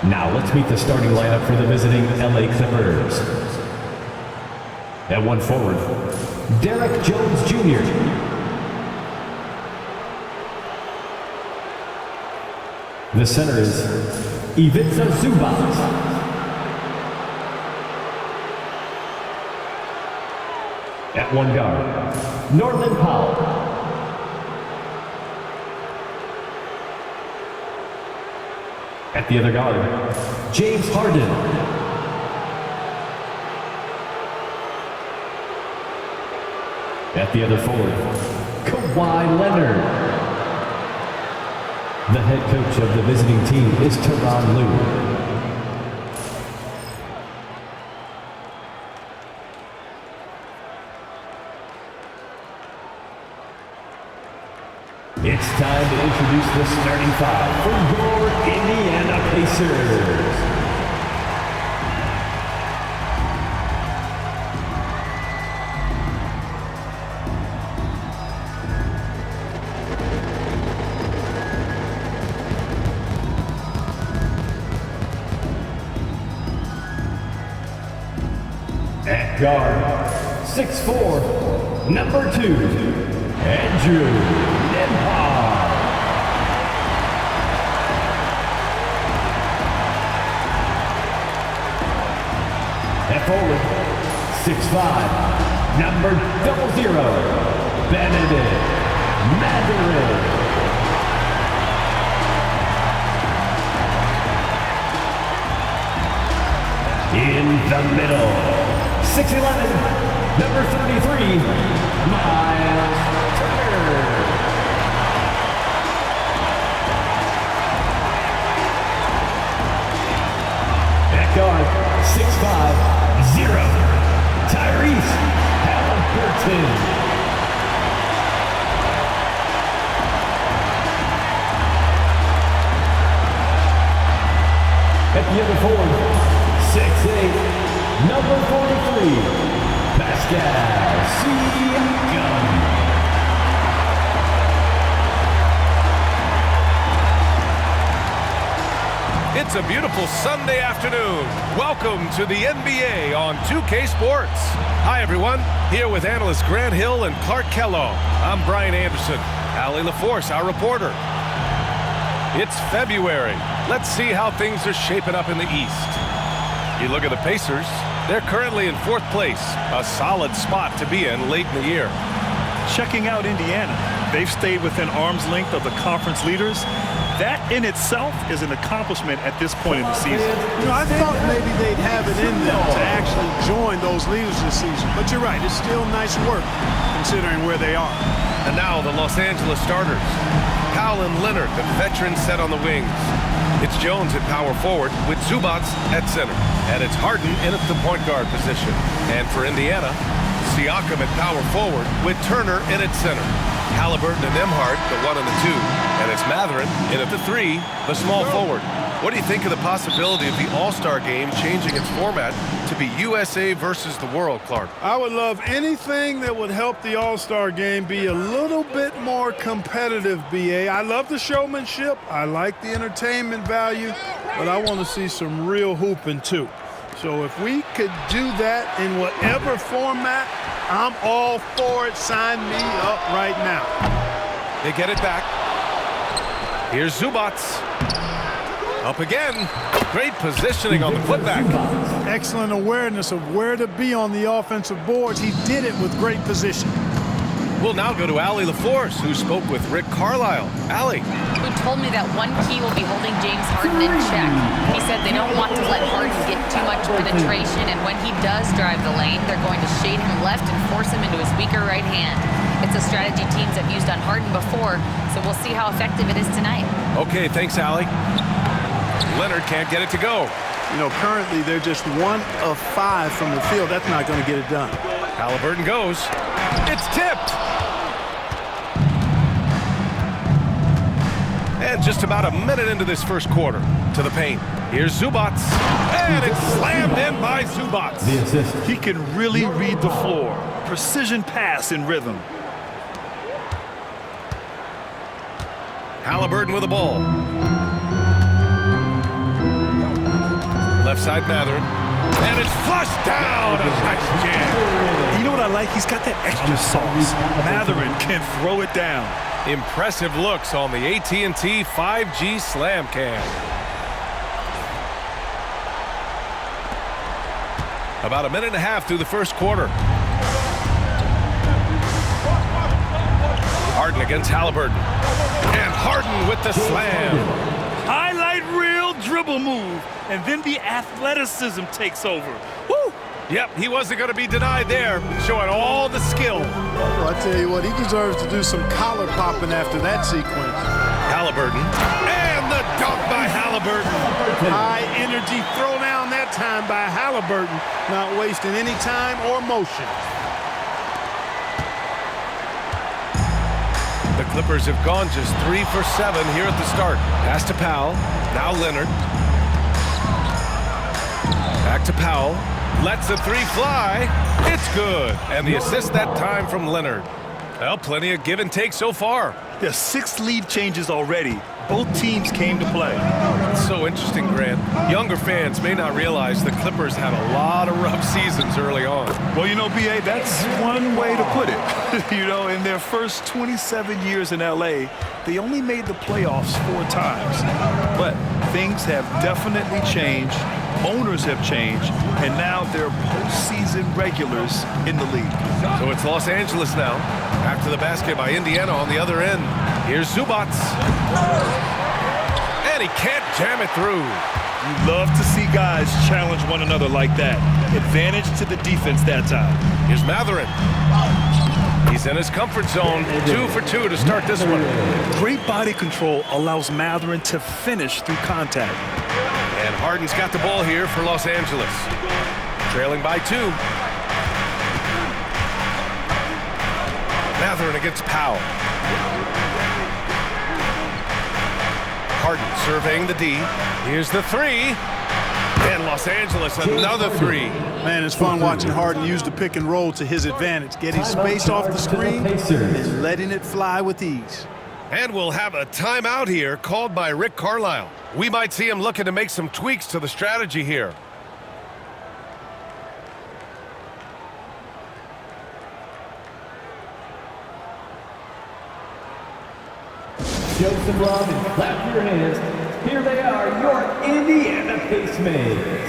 Now let's meet the starting lineup for the visiting LA Clippers. At one forward, Derek Jones Jr. The center is Ivica Zubac. At one guard, Norman Powell. At the other guard, James Harden. At the other forward, Kawhi Leonard. The head coach of the visiting team is Tyronn Lue. It's time to introduce the starting five for your Indiana Pacers. At guard, 6'4", number 2, Andrew Nembhard. At forward, 6'5", number 00, Benedict Mathurin. In the middle, 6'11", number 33, Miles Turner. At guard, 6'5", 0, Tyrese Haliburton. At the other forward, 6'8", number 43, Pascal Siakam. It's a beautiful Sunday afternoon. Welcome to the NBA on 2K Sports. Hi, everyone. Here with analysts Grant Hill and Clark Kellogg. I'm Brian Anderson. Allie LaForce, our reporter. It's February. Let's see how things are shaping up in the East. You look at the Pacers. They're currently in 4th place, a solid spot to be in late in the year. Checking out Indiana. They've stayed within arm's length of the conference leaders. That in itself is an accomplishment at this point in the season. You know, I thought maybe they'd have it in them to actually join those leaders this season. But you're right, it's still nice work considering where they are. And now the Los Angeles starters. Powell and Leonard, the veterans, set on the wings. It's Jones at power forward with Zubac at center. And it's Harden in at the point guard position. And for Indiana, Siakam at power forward with Turner in at center. Haliburton and Nembhard, the 1 and the 2. And it's Mathurin in at the 3, the small forward. What do you think of the possibility of the All-Star game changing its format to be USA versus the world, Clark? I would love anything that would help the All-Star game be a little bit more competitive, BA. I love the showmanship. I like the entertainment value, but I want to see some real hooping too. So if we could do that in whatever format, I'm all for it. Sign me up right now. They get it back. Here's Zubac. Up again. Great positioning on the putback. Excellent awareness of where to be on the offensive boards. He did it with great position. We'll now go to Allie LaForce, who spoke with Rick Carlisle. Allie. Who told me that one key will be holding James Harden in check. He said they don't want to let Harden get too much penetration, and when he does drive the lane, they're going to shade him left and force him into his weaker right hand. It's a strategy teams have used on Harden before, so we'll see how effective it is tonight. Okay, thanks, Allie. Leonard can't get it to go. You know, currently they're just 1 of 5 from the field. That's not going to get it done. Haliburton goes. It's tipped. And just about a minute into this first quarter, to the paint. Here's Zubac. And it's slammed in by Zubac. The assist. He can really read the floor. Precision pass in rhythm. Haliburton with the ball. Left side Matherin. And it's flushed down. A nice jam. You know what I like? He's got that extra sauce. Matherin can throw it down. Impressive looks on the AT&T 5G Slam Cam. About a minute and a half through the first quarter. Harden against Haliburton. And Harden with the slam. Highlight reel dribble move, and then the athleticism takes over. Woo! Yep, he wasn't going to be denied there, showing all the skill. Well, I tell you what, he deserves to do some collar popping after that sequence. Haliburton. And the dunk by Haliburton. High energy throwdown that time by Haliburton, not wasting any time or motion. The Clippers have gone just 3 for 7 here at the start. Pass to Powell. Now Leonard. Back to Powell. Lets the three fly. It's good. And the assist that time from Leonard. Well, plenty of give and take so far. There's 6 lead changes already. Both teams came to play. It's so interesting, Grant. Younger fans may not realize the Clippers had a lot of rough seasons early on. Well, you know, B.A., that's one way to put it. You know, in their first 27 years in L.A., they only made the playoffs 4 times. But things have definitely changed. Owners have changed. And now they're postseason regulars in the league. So it's Los Angeles now. After the basket by Indiana on the other end. Here's Zubac. And he can't jam it through. You love to see guys challenge one another like that. Advantage to the defense that time. Here's Matherin. He's in his comfort zone. 2 for 2 to start this one. Great body control allows Matherin to finish through contact. And Harden's got the ball here for Los Angeles. Trailing by 2. Matherin against Powell. Harden surveying the D. Here's the 3. And Los Angeles another 3. Man, it's fun watching Harden use the pick and roll to his advantage, getting space off the screen and letting it fly with ease. And we'll have a timeout here called by Rick Carlisle. We might see him looking to make some tweaks to the strategy here. Joseph Rob and clap your hands. Here they are, your Indiana Pacemates.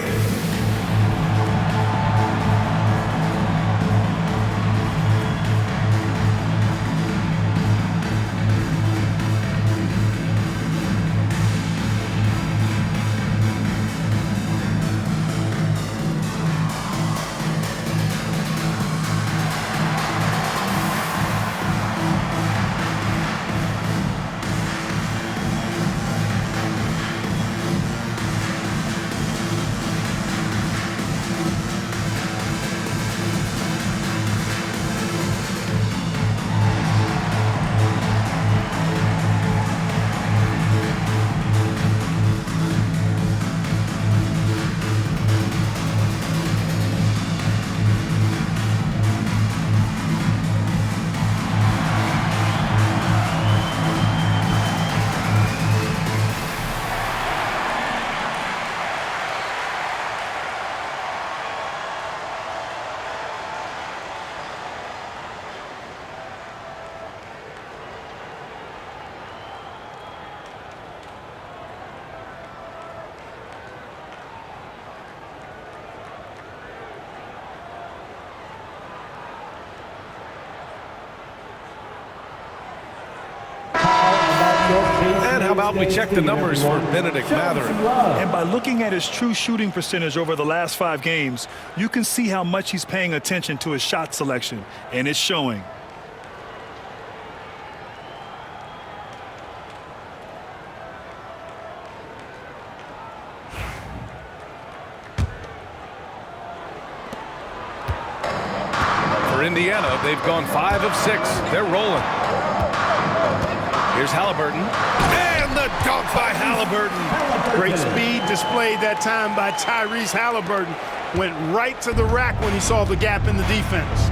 And how about we check the numbers for Benedict Matherin? And by looking at his true shooting percentage over the last 5 games, you can see how much he's paying attention to his shot selection, and it's showing. For Indiana, they've gone 5 of 6. They're rolling. Here's Haliburton. And the dunk by Haliburton. Great speed displayed that time by Tyrese Haliburton. Went right to the rack when he saw the gap in the defense.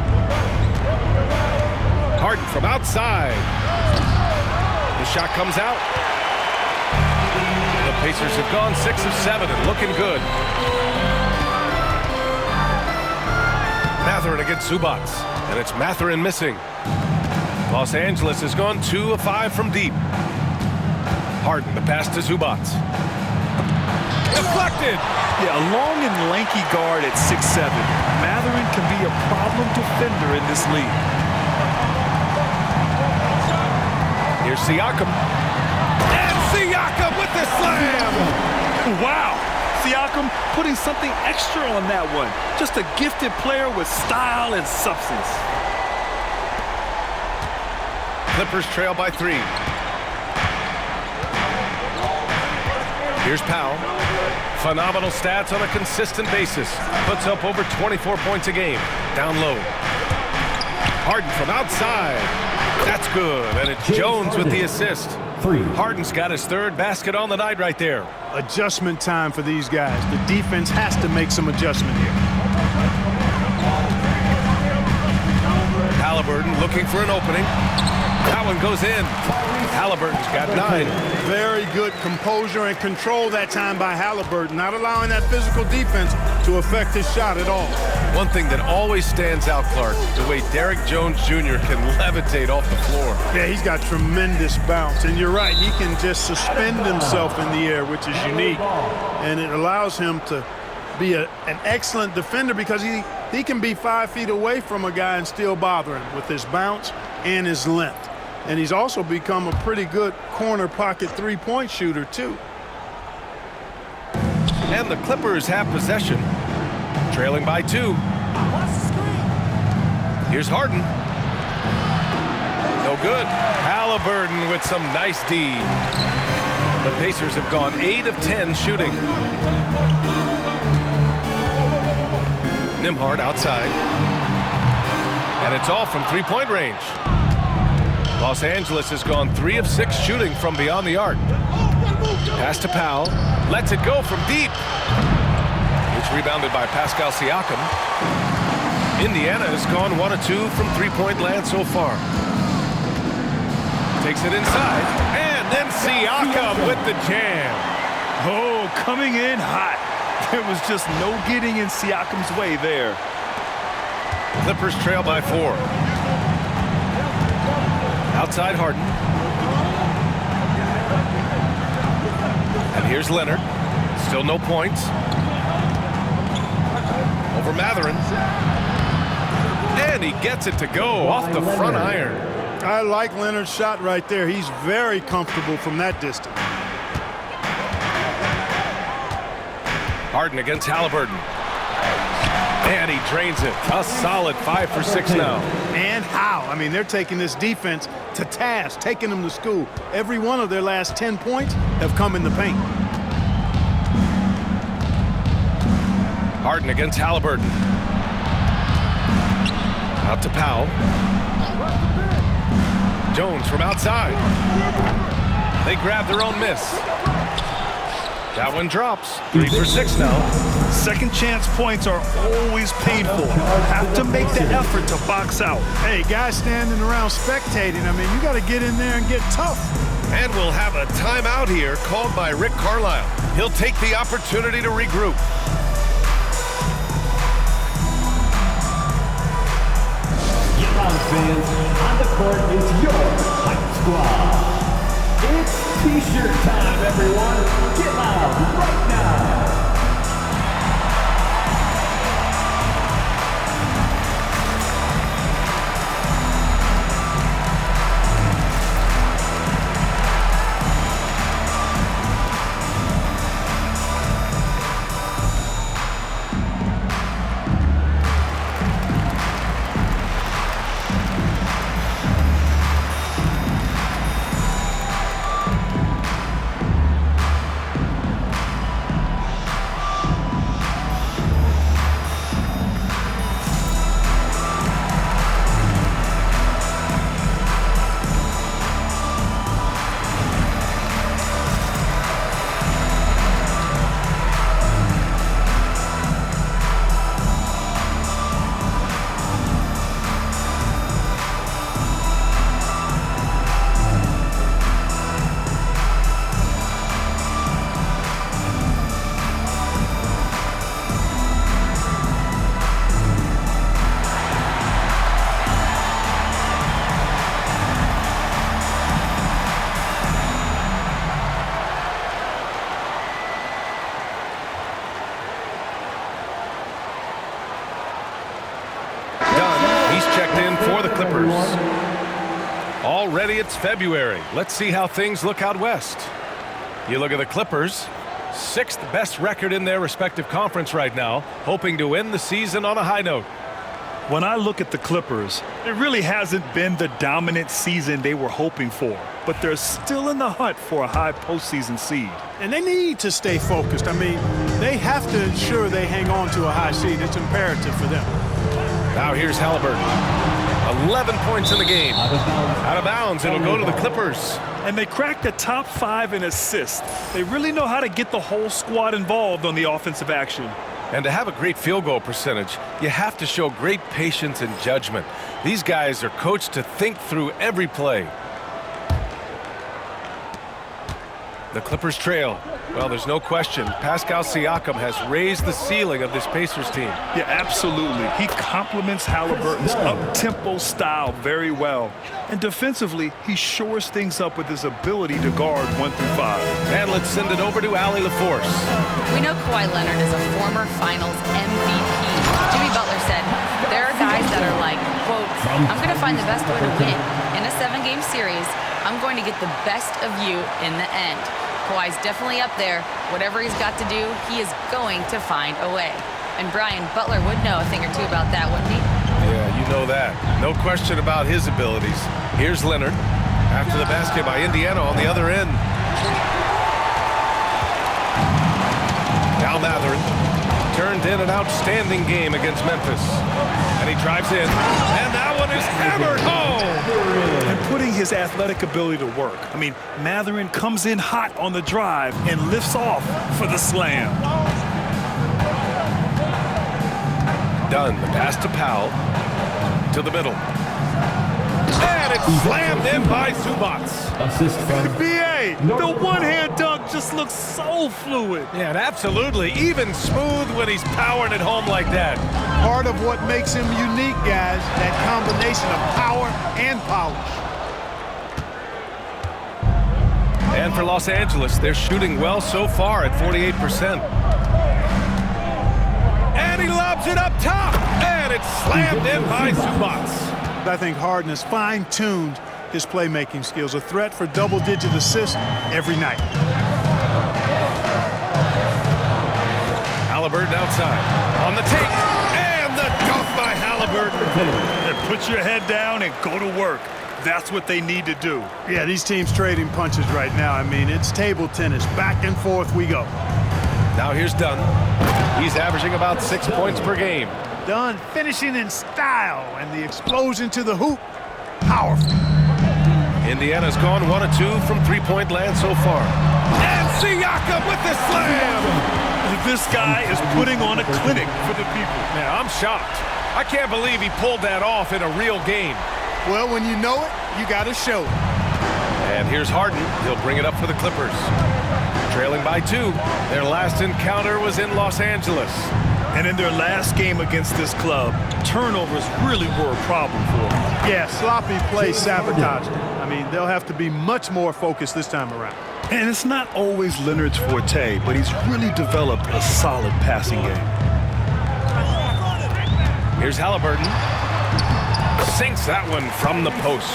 Harden from outside. The shot comes out. The Pacers have gone 6 of 7 and looking good. Mathurin against Zubats, and it's Mathurin missing. Los Angeles has gone 2 of 5 from deep. Harden, the pass to Zubats. Deflected! Yeah, a long and lanky guard at 6'7". Mathurin can be a problem defender in this league. Here's Siakam. And Siakam with the slam! Wow! Siakam putting something extra on that one. Just a gifted player with style and substance. Clippers trail by 3. Here's Powell. Phenomenal stats on a consistent basis. Puts up over 24 points a game. Down low. Harden from outside. That's good. And it's Jones with the assist. 3. Harden's got his 3rd basket on the night right there. Adjustment time for these guys. The defense has to make some adjustment here. Haliburton looking for an opening. That one goes in. Haliburton's got 9. Very good composure and control that time by Haliburton, not allowing that physical defense to affect his shot at all. One thing that always stands out, Clark, the way Derrick Jones Jr. can levitate off the floor. Yeah, he's got tremendous bounce, and you're right, he can just suspend himself in the air, which is unique, and it allows him to be an excellent defender because he can be 5 feet away from a guy and still bother him with his bounce and his length. And he's also become a pretty good corner pocket three-point shooter, too. And the Clippers have possession, trailing by 2. Here's Harden. No good. Haliburton with some nice D. The Pacers have gone 8 of 10 shooting. Nembhard outside. And it's all from three-point range. Los Angeles has gone 3 of 6 shooting from beyond the arc. Pass to Powell. Lets it go from deep. It's rebounded by Pascal Siakam. Indiana has gone 1 of 2 from three-point land so far. Takes it inside. And then Siakam with the jam. Oh, coming in hot. There was just no getting in Siakam's way there. Clippers trail by 4. Outside Harden. And here's Leonard. Still no points. Over Mathurin. And he gets it to go off the front iron. I like Leonard's shot right there. He's very comfortable from that distance. Harden against Haliburton. And he drains it. A solid 5 for 6 now. And how? I mean, they're taking this defense to task, taking them to school. Every one of their last 10 points have come in the paint. Harden against Haliburton. Out to Powell. Jones from outside. They grab their own miss. That one drops. 3 for 6 now. Second chance points are always painful. Have to make the effort to box out. Hey, guys standing around spectating, I mean, you got to get in there and get tough. And we'll have a timeout here called by Rick Carlisle. He'll take the opportunity to regroup. Get loud, fans. On the court is your hype squad. It's T-shirt time, everyone. Get loud right now. already it's February. Let's see how things look out west. You look at the Clippers, 6th best record in their respective conference right now, hoping to end the season on a high note. When I look at the Clippers, it really hasn't been the dominant season they were hoping for, but they're still in the hunt for a high postseason seed. And they need to stay focused. I mean, they have to ensure they hang on to a high seed. It's imperative for them. Now here's Haliburton. 11 points in the game. Out of bounds, it'll go to the Clippers. And they cracked the top 5 in assists. They really know how to get the whole squad involved on the offensive action. And to have a great field goal percentage, you have to show great patience and judgment. These guys are coached to think through every play. The Clippers trail. Well, there's no question. Pascal Siakam has raised the ceiling of this Pacers team. Yeah, absolutely. He complements Haliburton's up-tempo style very well. And defensively, he shores things up with his ability to guard 1 through 5. And let's send it over to Allie LaForce. We know Kawhi Leonard is a former Finals MVP. Jimmy Butler said, there are guys that are like, quote, I'm going to find the best way to win. In a 7-game series, I'm going to get the best of you in the end. Kawhi's definitely up there. Whatever he's got to do, he is going to find a way. And Brian Butler would know a thing or two about that, wouldn't he? Yeah, you know that. No question about his abilities. Here's Leonard. After the basket by Indiana on the other end. Now Mathurin turned in an outstanding game against Memphis. And he drives in. And that one is hammered home. And putting his athletic ability to work. I mean, Mathurin comes in hot on the drive and lifts off for the slam. Done. The pass to Powell. To the middle. And it's slammed in by Zubats. Assist from B.A., the one-hand dunk just looks so fluid. Yeah, and absolutely. Even smooth when he's powering it home like that. Part of what makes him unique, guys, that combination of power and polish. And for Los Angeles, they're shooting well so far at 48%. And he lobs it up top. And it's slammed in by Zubats. I think Harden has fine-tuned his playmaking skills, a threat for double-digit assists every night. Haliburton outside. On the take. And the dunk by Haliburton. And put your head down and go to work. That's what they need to do. Yeah, these teams trading punches right now. I mean, it's table tennis. Back and forth we go. Now here's Dunn. He's averaging about 6 points per game. Dunn finishing in style, and the explosion to the hoop, powerful. Indiana's gone 1 of 2 from three-point land so far. And Siakam with the slam! This guy is putting on a clinic for the people. Yeah, I'm shocked. I can't believe he pulled that off in a real game. Well, when you know it, you got to show it. And here's Harden. He'll bring it up for the Clippers. Trailing by 2. Their last encounter was in Los Angeles. And in their last game against this club, turnovers really were a problem for them. Yeah, sloppy play sabotaged it. I mean, they'll have to be much more focused this time around. And it's not always Leonard's forte, but he's really developed a solid passing game. Here's Haliburton. Sinks that one from the post.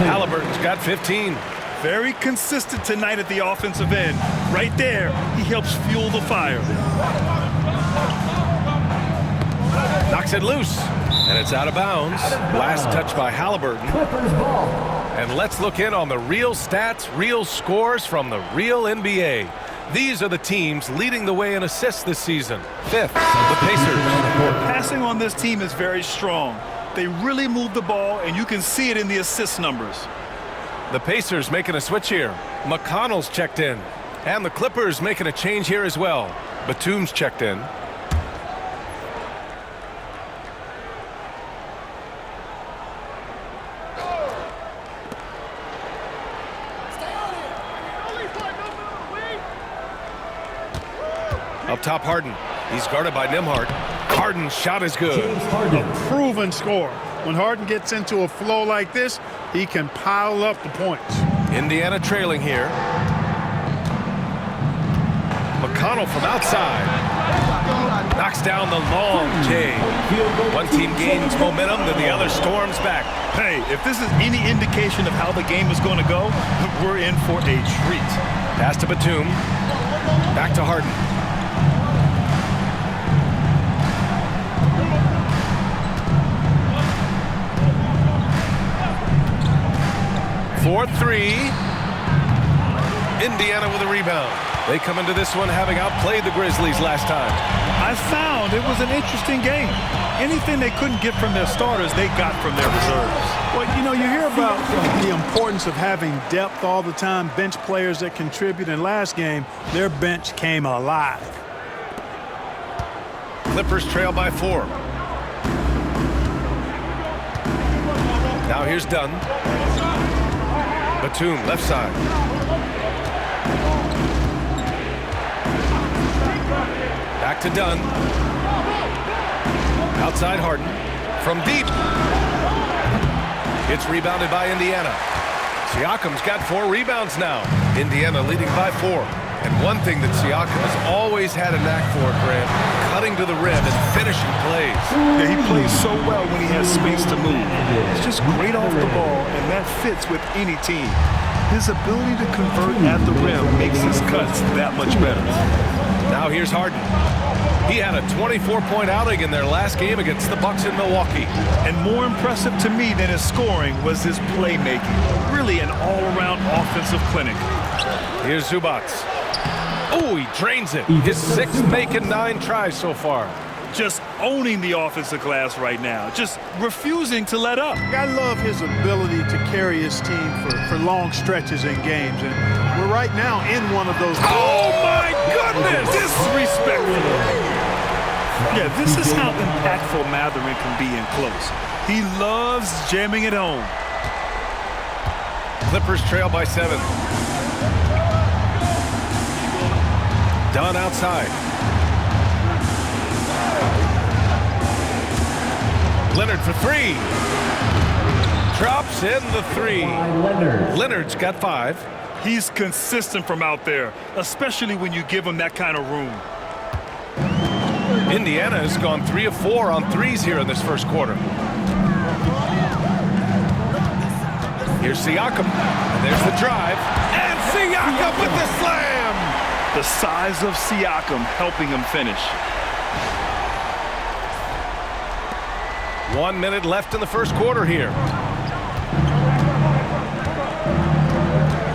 Haliburton's got 15. Very consistent tonight at the offensive end. Right there, he helps fuel the fire. Knocks it loose, and it's out of bounds. Last touch by Haliburton. And let's look in on the real stats, real scores from the real NBA. These are the teams leading the way in assists this season. 5th, the Pacers. Passing on this team is very strong. They really move the ball, and you can see it in the assist numbers. The Pacers making a switch here. McConnell's checked in. And the Clippers making a change here as well. Batum's checked in. Up top, Harden. He's guarded by Nembhard. Harden's shot is good. A proven scorer. When Harden gets into a flow like this, he can pile up the points. Indiana trailing here. McConnell from outside. Knocks down the long J. One team gains momentum, then the other storms back. Hey, if this is any indication of how the game is going to go, we're in for a treat. Pass to Batum. Back to Harden. For three. Indiana with a rebound. They come into this one having outplayed the Grizzlies last time. I found it was an interesting game. Anything they couldn't get from their starters, they got from their reserves. Well, you know, you hear about the importance of having depth all the time, bench players that contribute. In last game, their bench came alive. Clippers trail by 4. Now here's Dunn. Batum, left side. Back to Dunn. Outside Harden. From deep. It's rebounded by Indiana. Siakam's got 4 rebounds now. Indiana leading by 4. And one thing that Siakam has always had a knack for, Grant, cutting to the rim and finishing plays. Yeah, he plays so well when he has space to move. He's just great off the ball, and that fits with any team. His ability to convert at the rim makes his cuts that much better. Now here's Harden. He had a 24-point outing in their last game against the Bucks in Milwaukee. And more impressive to me than his scoring was his playmaking. Really an all-around offensive clinic. Here's Zubac. Oh, he drains it. His 6th make and 9 tries so far. Just owning the offensive glass right now. Just refusing to let up. I love his ability to carry his team for long stretches in games. And we're right now in one of those. Oh, my goodness! Disrespectful. Yeah, this is how impactful Mathurin can be in close. He loves jamming it home. Clippers trail by 7. Dunn outside. Leonard for 3. Drops in the 3. Leonard's got 5. He's consistent from out there, especially when you give him that kind of room. Indiana has gone 3 of 4 on 3s here in this first quarter. Here's Siakam. And there's the drive. And Siakam with the slam! The size of Siakam helping him finish. 1 minute left in the first quarter here.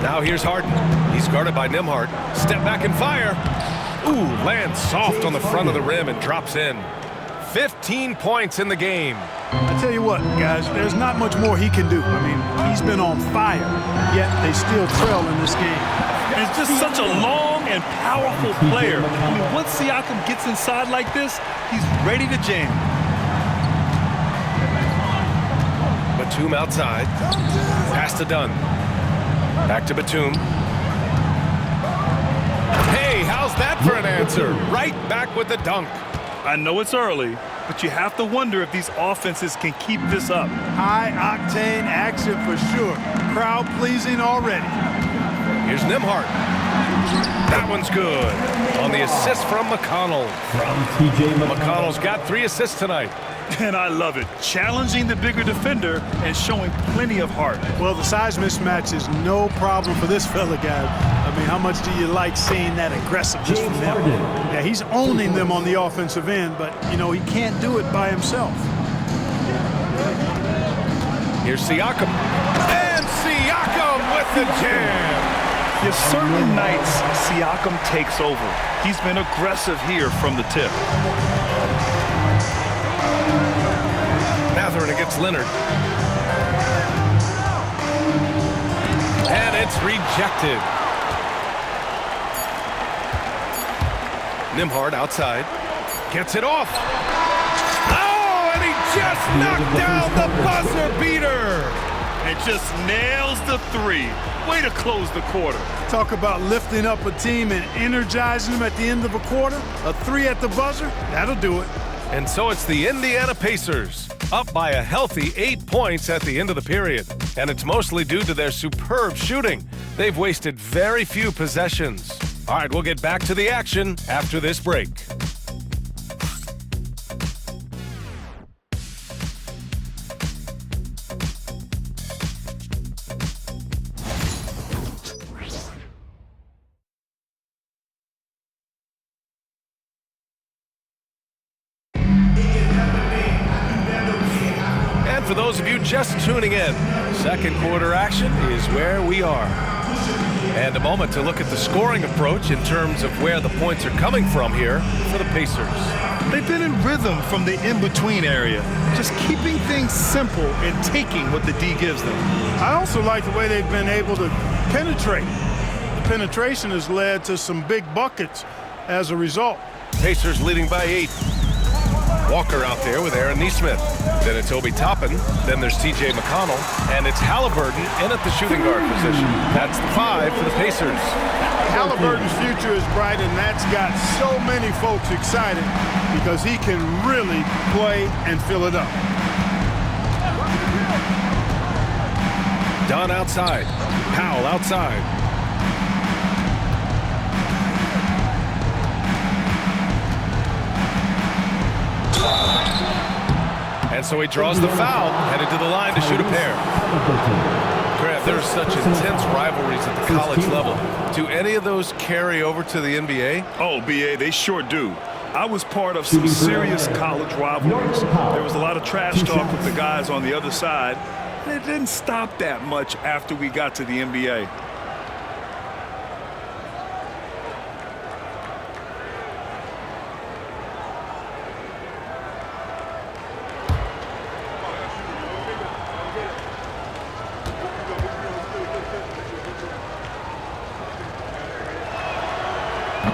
Now here's Harden. He's guarded by Nembhard. Step back and fire. Ooh, lands soft on the front of the rim and drops in. 15 points in the game. I tell you what, guys, there's not much more he can do. I mean, he's been on fire, yet they still trail in this game. And it's just such a long and powerful player. I mean, once Siakam gets inside like this, he's ready to jam. Batum outside. Pass to Dunn. Back to Batum. Hey, how's that for an answer? Right back with the dunk. I know it's early, but you have to wonder if these offenses can keep this up. High-octane action for sure. Crowd-pleasing already. Here's Nembhard. That one's good. On the assist from McConnell. McConnell's got 3 assists tonight. And I love it. Challenging the bigger defender and showing plenty of heart. Well, the size mismatch is no problem for this fella, guys. I mean, how much do you like seeing that aggressiveness from him? Yeah, he's owning them on the offensive end, but, you know, he can't do it by himself. Here's Siakam. And Siakam with the jam. There's certain nights Siakam takes over. He's been aggressive here from the tip. Mathurin against Leonard. And it's rejected. Nembhard outside. Gets it off. Oh, and he just knocked down the buzzer beater. And just nails the 3. Way to close the quarter. Talk about lifting up a team and energizing them at the end of a quarter. A 3 at the buzzer, that'll do it. And so it's the Indiana Pacers, up by a healthy 8 points at the end of the period. And it's mostly due to their superb shooting. They've wasted very few possessions. All right, we'll get back to the action after this break. for those of you just tuning in, second quarter action is where we are. And a moment to look at the scoring approach in terms of where the points are coming from here for the Pacers. They've been in rhythm from the in-between area, just keeping things simple and taking what the D gives them. I also like the way they've been able to penetrate. The penetration has led to some big buckets as a result. Pacers leading by 8. Walker out there with Aaron Nesmith. Then it's Obi Toppin. Then there's TJ McConnell. And it's Haliburton in at the shooting guard position. That's the 5 for the Pacers. Haliburton's future is bright, and that's got so many folks excited because he can really play and fill it up. Dunn outside. Powell outside. And so he draws the foul, headed to the line to shoot a pair. Grant, there are such intense rivalries at the college level. Do any of those carry over to the NBA? Oh, BA, they sure do. I was part of some serious college rivalries. There was a lot of trash talk with the guys on the other side, and it didn't stop that much after we got to the NBA.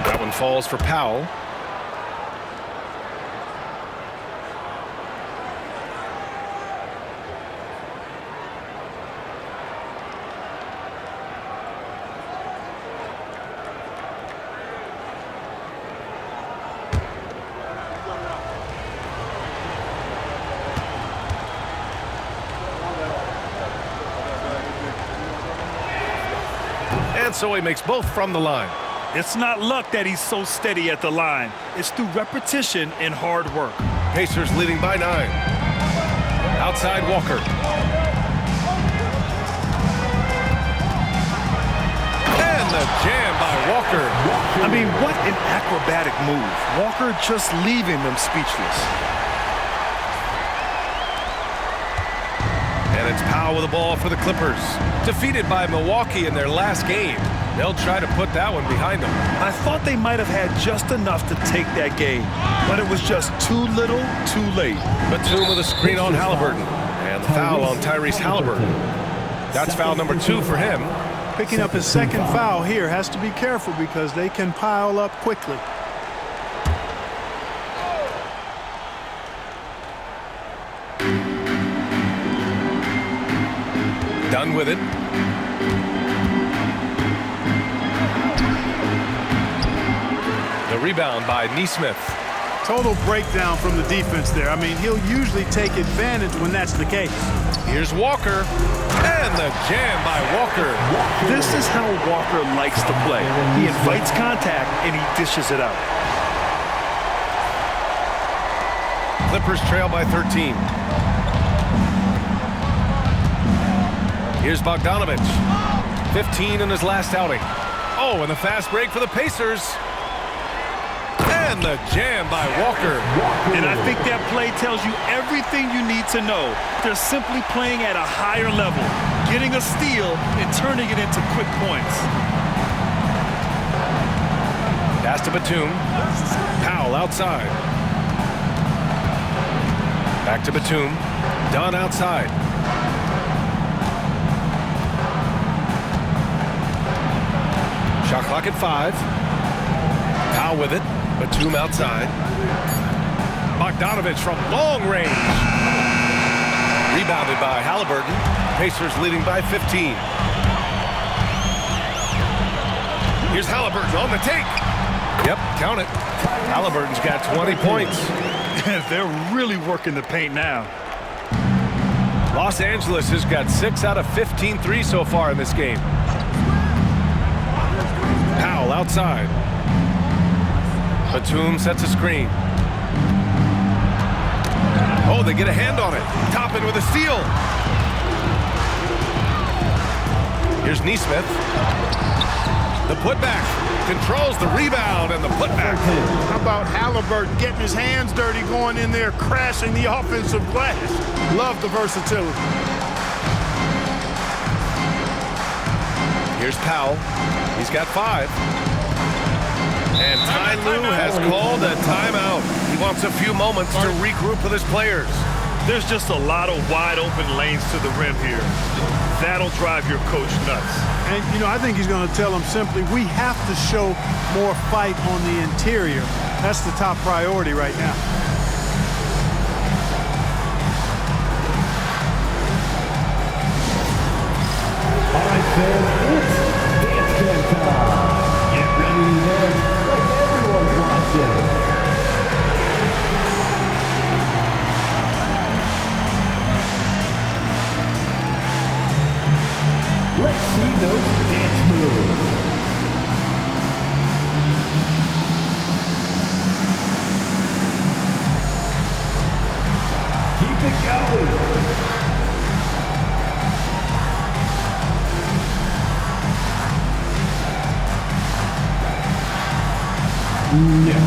That one falls for Powell. And so he makes both from the line. It's not luck that he's so steady at the line. It's through repetition and hard work. Pacers leading by 9. Outside Walker. And the jam by Walker. I mean, what an acrobatic move. Walker just leaving them speechless. And it's Powell with the ball for the Clippers. Defeated by Milwaukee in their last game. They'll try to put that one behind them. I thought they might have had just enough to take that game, but it was just too little, too late. Batum with a screen on Haliburton. And the foul on Tyrese Haliburton. That's foul number 2 for him. Picking up his second foul here. Has to be careful because they can pile up quickly. Done with it. The rebound by Nesmith. Total breakdown from the defense there. I mean, he'll usually take advantage when that's the case. Here's Walker. And the jam by Walker. This is how Walker likes to play. He invites contact and he dishes it out. Clippers trail by 13. Here's Bogdanovich. 15 in his last outing. Oh, and the fast break for the Pacers. And the jam by Walker. And I think that play tells you everything you need to know. They're simply playing at a higher level, getting a steal and turning it into quick points. Pass to Batum. Powell outside. Back to Batum. Dunn outside. Shot clock at 5. Powell with it. Batum outside. Bogdanovich from long range. Rebounded by Haliburton. Pacers leading by 15. Here's Haliburton on the take. Yep, count it. Haliburton's got 20 points. They're really working the paint now. Los Angeles has got 6 out of 15 threes so far in this game. Powell outside. Batum sets a screen. Oh, they get a hand on it. Toppin with a steal. Here's Nesmith. The putback. controls the rebound and the putback. How about Haliburton getting his hands dirty, going in there, crashing the offensive glass? Love the versatility. Here's Powell. He's got 5. And Ty Lue has called a timeout. He wants a few moments to regroup with his players. There's just a lot of wide open lanes to the rim here. That'll drive your coach nuts. And, you know, I think he's going to tell them simply, we have to show more fight on the interior. That's the top priority right now. All right, fans, it's dance cam time. Get ready to dance like everyone's watching. Let's see those dance moves. Keep it going. No.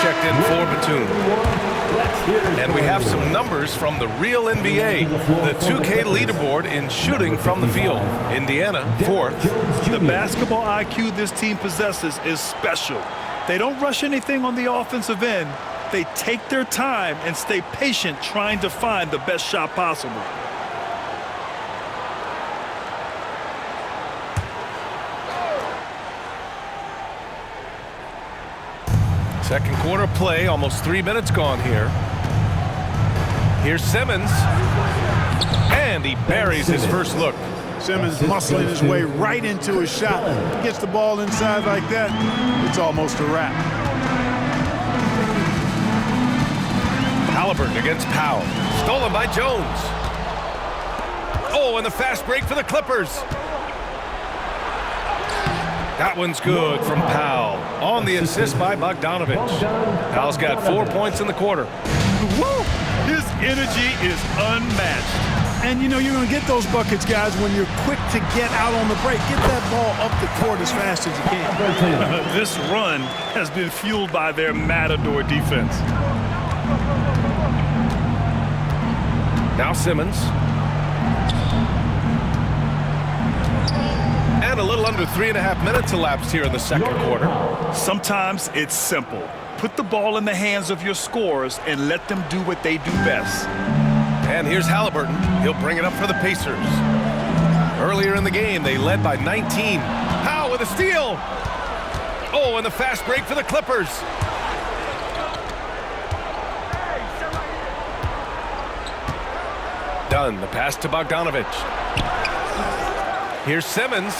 Checked in for Batum. And we have some numbers from the real NBA. The 2K leaderboard in shooting from the field. Indiana, 4th. The basketball IQ this team possesses is special. They don't rush anything on the offensive end. They take their time and stay patient trying to find the best shot possible. Second quarter play, almost 3 minutes gone here. Here's Simmons. And he buries his first look. Simmons muscling his way right into his shot. He gets the ball inside like that, it's almost a wrap. Haliburton against Powell. Stolen by Jones. Oh, and the fast break for the Clippers. That one's good from Powell. On the assist by Bogdanovich. Powell's got 4 points in the quarter. Woo! His energy is unmatched. And, you know, you're going to get those buckets, guys, when you're quick to get out on the break. Get that ball up the court as fast as you can. This run has been fueled by their matador defense. Now Simmons. And a little under 3.5 minutes elapsed here in the second quarter. Sometimes it's simple. Put the ball in the hands of your scorers and let them do what they do best. And here's Haliburton. He'll bring it up for the Pacers. Earlier in the game, they led by 19. Powell with a steal. Oh, and the fast break for the Clippers. Done. The pass to Bogdanovich. Here's Simmons.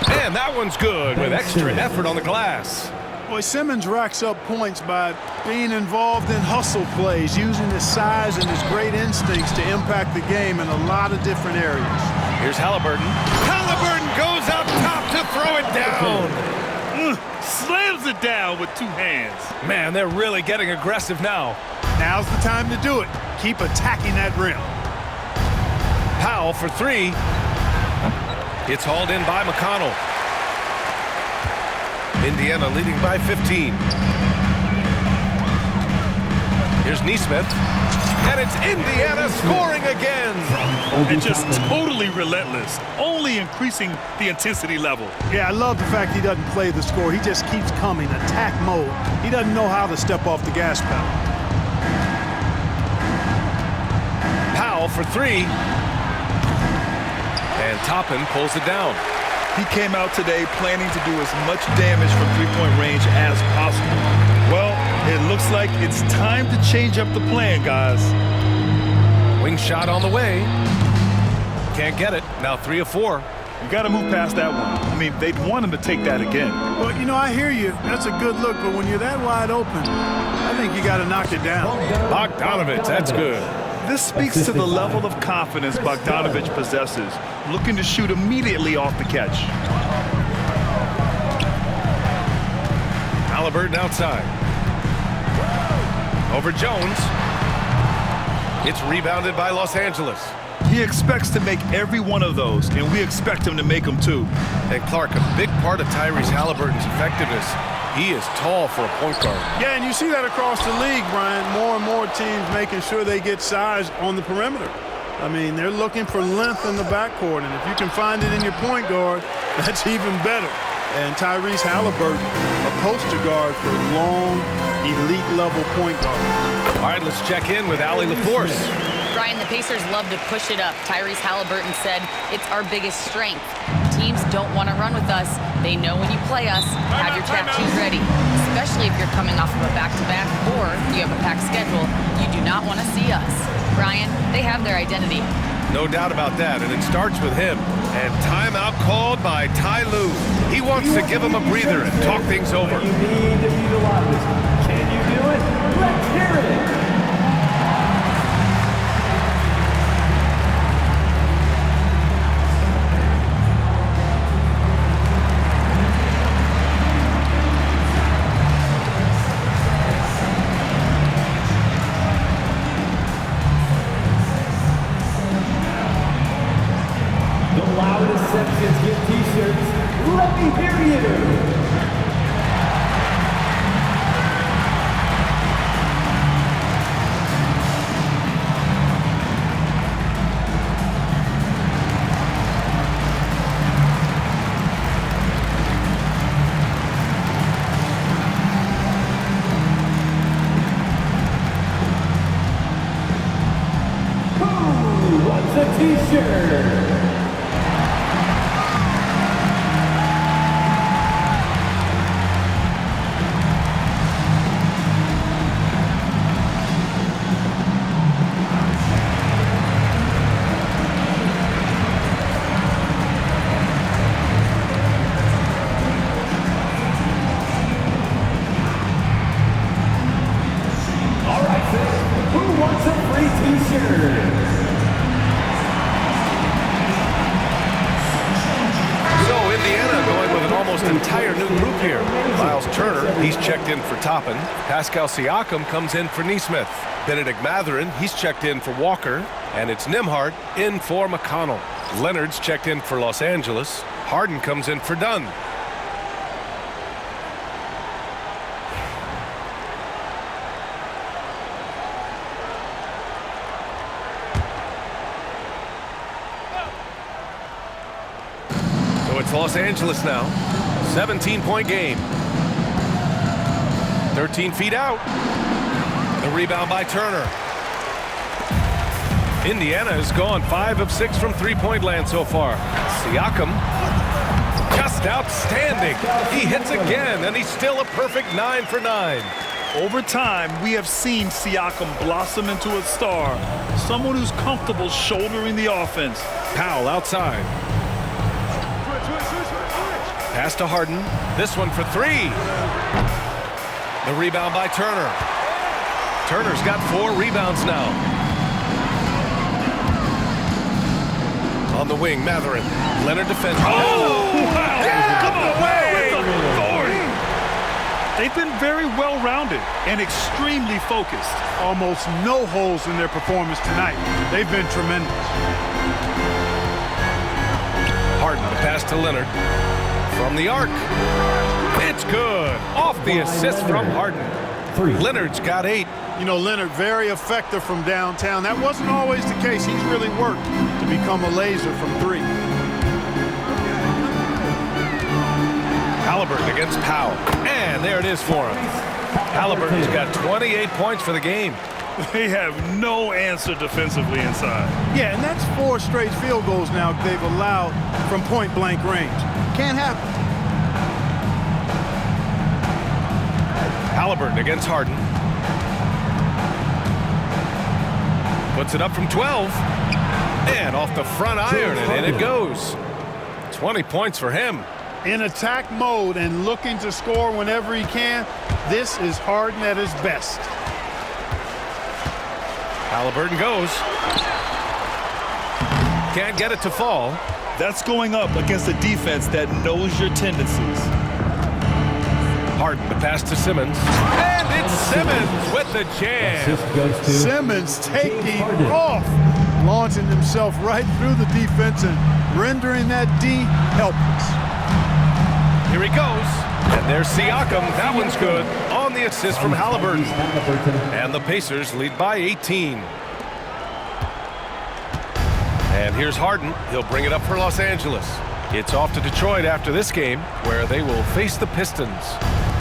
And that one's good with extra effort on the glass. Boy, Simmons racks up points by being involved in hustle plays, using his size and his great instincts to impact the game in a lot of different areas. Here's Haliburton. Haliburton goes up top to throw it down. Slams it down with 2 hands. Man, they're really getting aggressive now. Now's the time to do it. Keep attacking that rim. Powell for 3. It's hauled in by McConnell. Indiana leading by 15. Here's Nesmith. And it's Indiana scoring again. And just totally relentless, only increasing the intensity level. Yeah, I love the fact he doesn't play the score. He just keeps coming, attack mode. He doesn't know how to step off the gas pedal. Powell for three. And Toppin pulls it down. He came out today planning to do as much damage from three-point range as possible. Well, it looks like it's time to change up the plan, guys. Wing shot on the way. Can't get it. Now 3 of 4. You got to move past that one. I mean, they'd want him to take that again. Well, you know, I hear you. That's a good look, but when you're that wide open, I think you got to knock it down. Bogdanovich, that's good. This speaks to the level of confidence Bogdanovich possesses, looking to shoot immediately off the catch. Haliburton outside. Over Jones. It's rebounded by Los Angeles. He expects to make every one of those, and we expect him to make them too. And Clark, a big part of Tyrese Haliburton's effectiveness, he is tall for a point guard. Yeah, and you see that across the league, Brian. More and more teams making sure they get size on the perimeter. I mean, they're looking for length in the backcourt, and if you can find it in your point guard, that's even better. And Tyrese Haliburton, a poster guard for long, elite-level point guard. All right, let's check in with Allie LaForce. Brian, the Pacers love to push it up. Tyrese Haliburton said, it's our biggest strength. Teams don't want to run with us. They know when you play us, have your trap shoes ready. Especially if you're coming off of a back-to-back or you have a packed schedule, you do not want to see us. Brian, they have their identity. No doubt about that, and it starts with him. And timeout called by Ty Lue. He wants to give him a breather and talk things over. You need to be the loudest. Can you do it? Let's hear it. Sections get t-shirts. Let me hear you. Who wants a t-shirt? Toppin. Pascal Siakam comes in for Nesmith. Benedict Mathurin, he's checked in for Walker. And it's Nembhard in for McConnell. Leonard's checked in for Los Angeles. Harden comes in for Dunn. So it's Los Angeles now. 17-point game. 13 feet out. The rebound by Turner. Indiana has gone 5 of 6 from three-point land so far. Siakam, just outstanding. He hits again, and he's still a perfect 9 for 9. Over time, we have seen Siakam blossom into a star, someone who's comfortable shouldering the offense. Powell outside. Pass to Harden. This one for 3. The rebound by Turner. Turner's got 4 rebounds now. On the wing, Mathurin. Leonard defends. Oh! Get out of the way! They've been very well-rounded and extremely focused. Almost no holes in their performance tonight. They've been tremendous. Harden, the pass to Leonard. From the arc. It's good. Off the assist from Harden. Leonard's got 8. You know, Leonard, very effective from downtown. That wasn't always the case. He's really worked to become a laser from 3. Haliburton against Powell. And there it is for him. Haliburton's got 28 points for the game. They have no answer defensively inside. Yeah, and that's 4 straight field goals now they've allowed from point-blank range. Can't happen. Haliburton against Harden. Puts it up from 12. And off the front iron, and in it goes. 20 points for him. In attack mode and looking to score whenever he can, this is Harden at his best. Haliburton goes. Can't get it to fall. That's going up against a defense that knows your tendencies. Harden, the pass to Simmons. And it's Simmons with the jam. Simmons taking off, launching himself right through the defense and rendering that D helpless. Here he goes. And there's Siakam. That one's good. On the assist from Haliburton. And the Pacers lead by 18. And here's Harden. He'll bring it up for Los Angeles. It's off to Detroit after this game, where they will face the Pistons.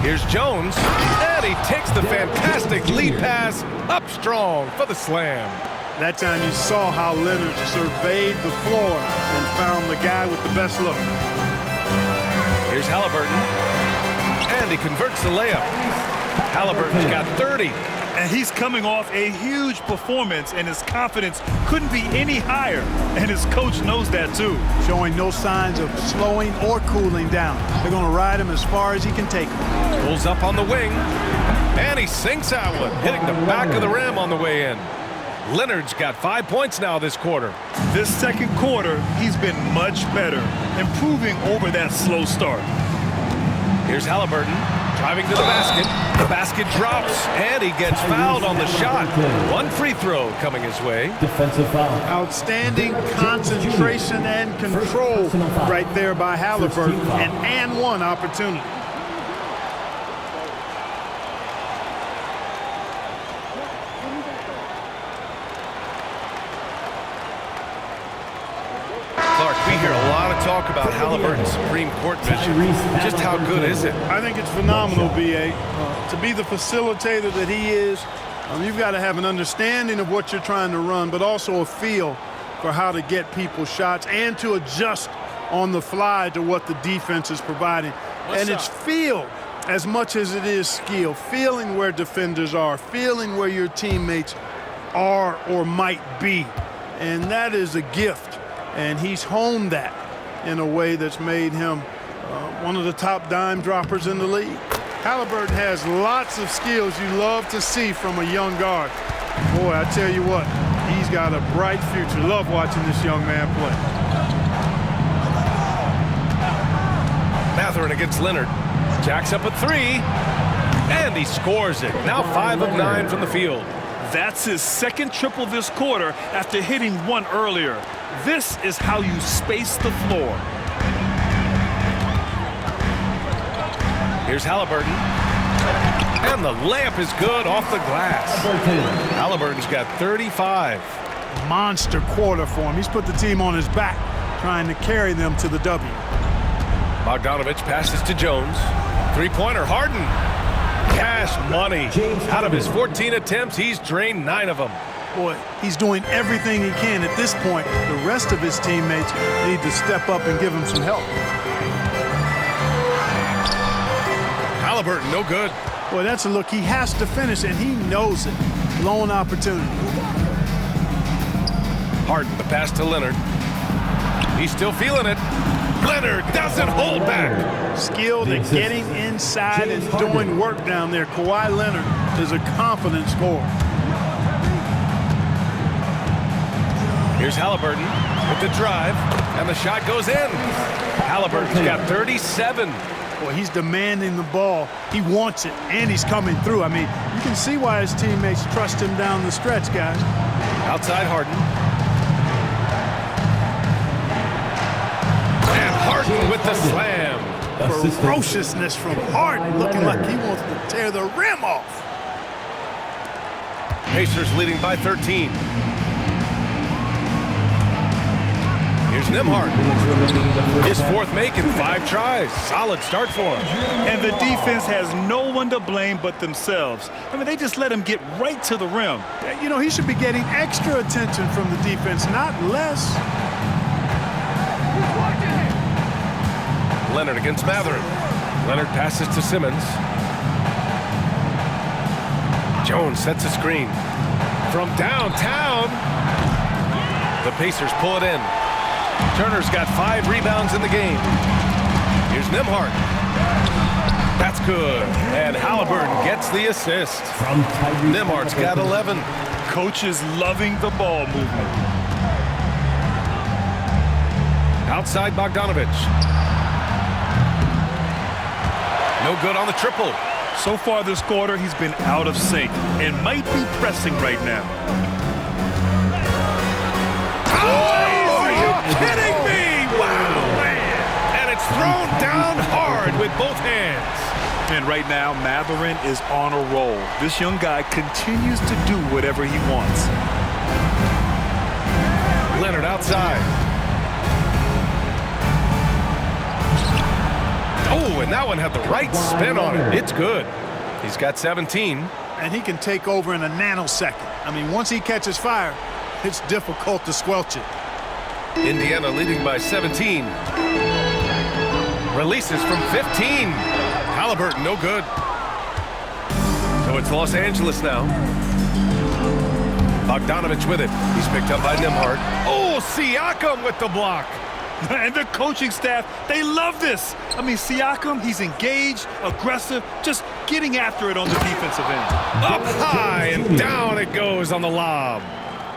Here's Jones. And he takes the fantastic lead pass up strong for the slam. That time you saw how Leonard surveyed the floor and found the guy with the best look. Here's Haliburton. And he converts the layup. Haliburton's got 30. And he's coming off a huge performance, and his confidence couldn't be any higher. And his coach knows that too. Showing no signs of slowing or cooling down. They're going to ride him as far as he can take him. Pulls up on the wing. And he sinks that one, hitting the back of the rim on the way in. Leonard's got 5 points now this quarter. This second quarter, he's been much better, improving over that slow start. Here's Haliburton driving to the basket. The basket drops, and he gets fouled on the shot. 1 free throw coming his way. Defensive foul. Outstanding concentration and control right there by Haliburton. An and one opportunity. Clark, we hear a lot of talk about Haliburton's Supreme Court vision. Just how good is it? I think it's phenomenal, B.A. To be the facilitator that he is, you've got to have an understanding of what you're trying to run, but also a feel for how to get people shots and to adjust on the fly to what the defense is providing. And it's feel as much as it is skill, feeling where defenders are, feeling where your teammates are or might be. And that is a gift. And he's honed that in a way that's made him one of the top dime droppers in the league. Haliburton has lots of skills you love to see from a young guard. Boy, I tell you what, he's got a bright future. Love watching this young man play. Mathurin against Leonard. Jacks up a 3. And he scores it. Now 5 of 9 from the field. That's his second triple this quarter after hitting one earlier. This is how you space the floor. Here's Haliburton. And the layup is good off the glass. Haliburton's got 35. Monster quarter for him. He's put the team on his back, trying to carry them to the W. Bogdanovich passes to Jones. 3-pointer, Harden. Cash money. Out of his 14 attempts, he's drained 9 of them. Boy, he's doing everything he can at this point. The rest of his teammates need to step up and give him some help. Haliburton, no good. Boy, that's a look. He has to finish, and he knows it. Lone opportunity. Harden, the pass to Leonard. He's still feeling it. Leonard doesn't hold back. Skilled at getting inside and doing work down there. Kawhi Leonard is a confident scorer. Here's Haliburton with the drive, and the shot goes in. Haliburton's got 37. Boy, he's demanding the ball. He wants it, and he's coming through. I mean, you can see why his teammates trust him down the stretch, guys. Outside Harden. And Harden with the slam. Ferociousness from Harden, looking like he wants to tear the rim off. Pacers leading by 13. Here's Here's Nembhard. His fourth make in 5 tries. Solid start for him. And the defense has no one to blame but themselves. I mean, they just let him get right to the rim. You know, he should be getting extra attention from the defense, not less. Leonard against Matherin. Leonard passes to Simmons. Jones sets a screen. From downtown, the Pacers pull it in. Turner's got 5 rebounds in the game. Here's Nembhard. That's good. And Haliburton gets the assist. Nembhard's got 11. Coach is loving the ball movement. Outside Bogdanovich. No good on the triple. So far this quarter, he's been out of sync and might be pressing right now. Oh, are you kidding me? Wow, man. And it's thrown down hard with both hands. And right now, Matherin is on a roll. This young guy continues to do whatever he wants. Leonard outside. Oh, and that one had the right spin on it. It's good. He's got 17. And he can take over in a nanosecond. I mean, once he catches fire, it's difficult to squelch it. Indiana leading by 17. Releases from 15. Haliburton, no good. So it's Los Angeles now. Bogdanovich with it. He's picked up by Nembhard. Oh, Siakam with the block. And the coaching staff, they love this. I mean, Siakam, he's engaged, aggressive, just getting after it on the defensive end. Up high and down it goes on the lob.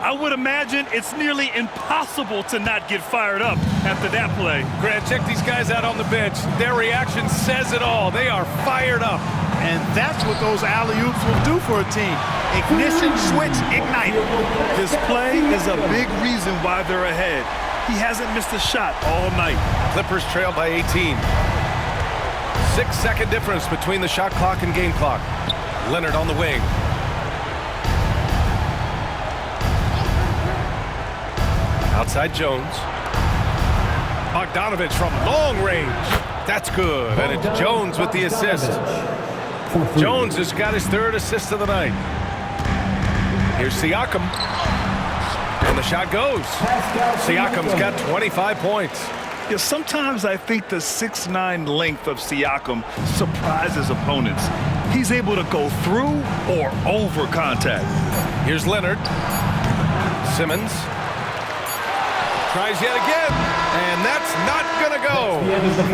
I would imagine it's nearly impossible to not get fired up after that play. Grant, check these guys out on the bench. Their reaction says it all. They are fired up. And that's what those alley-oops will do for a team. Ignition, switch, ignite. This play is a big reason why they're ahead. He hasn't missed a shot all night. Clippers trail by 18. 6-second difference between the shot clock and game clock. Leonard on the wing. Outside Jones. Bogdanovich from long range. That's good. And it's Jones with the assist. Jones has got his 3rd assist of the night. Here's Siakam. And the shot goes. Siakam's got 25 points. Yeah, sometimes I think the 6'9" length of Siakam surprises opponents. He's able to go through or over contact. Here's Leonard. Simmons. Tries yet again. And that's not going to go.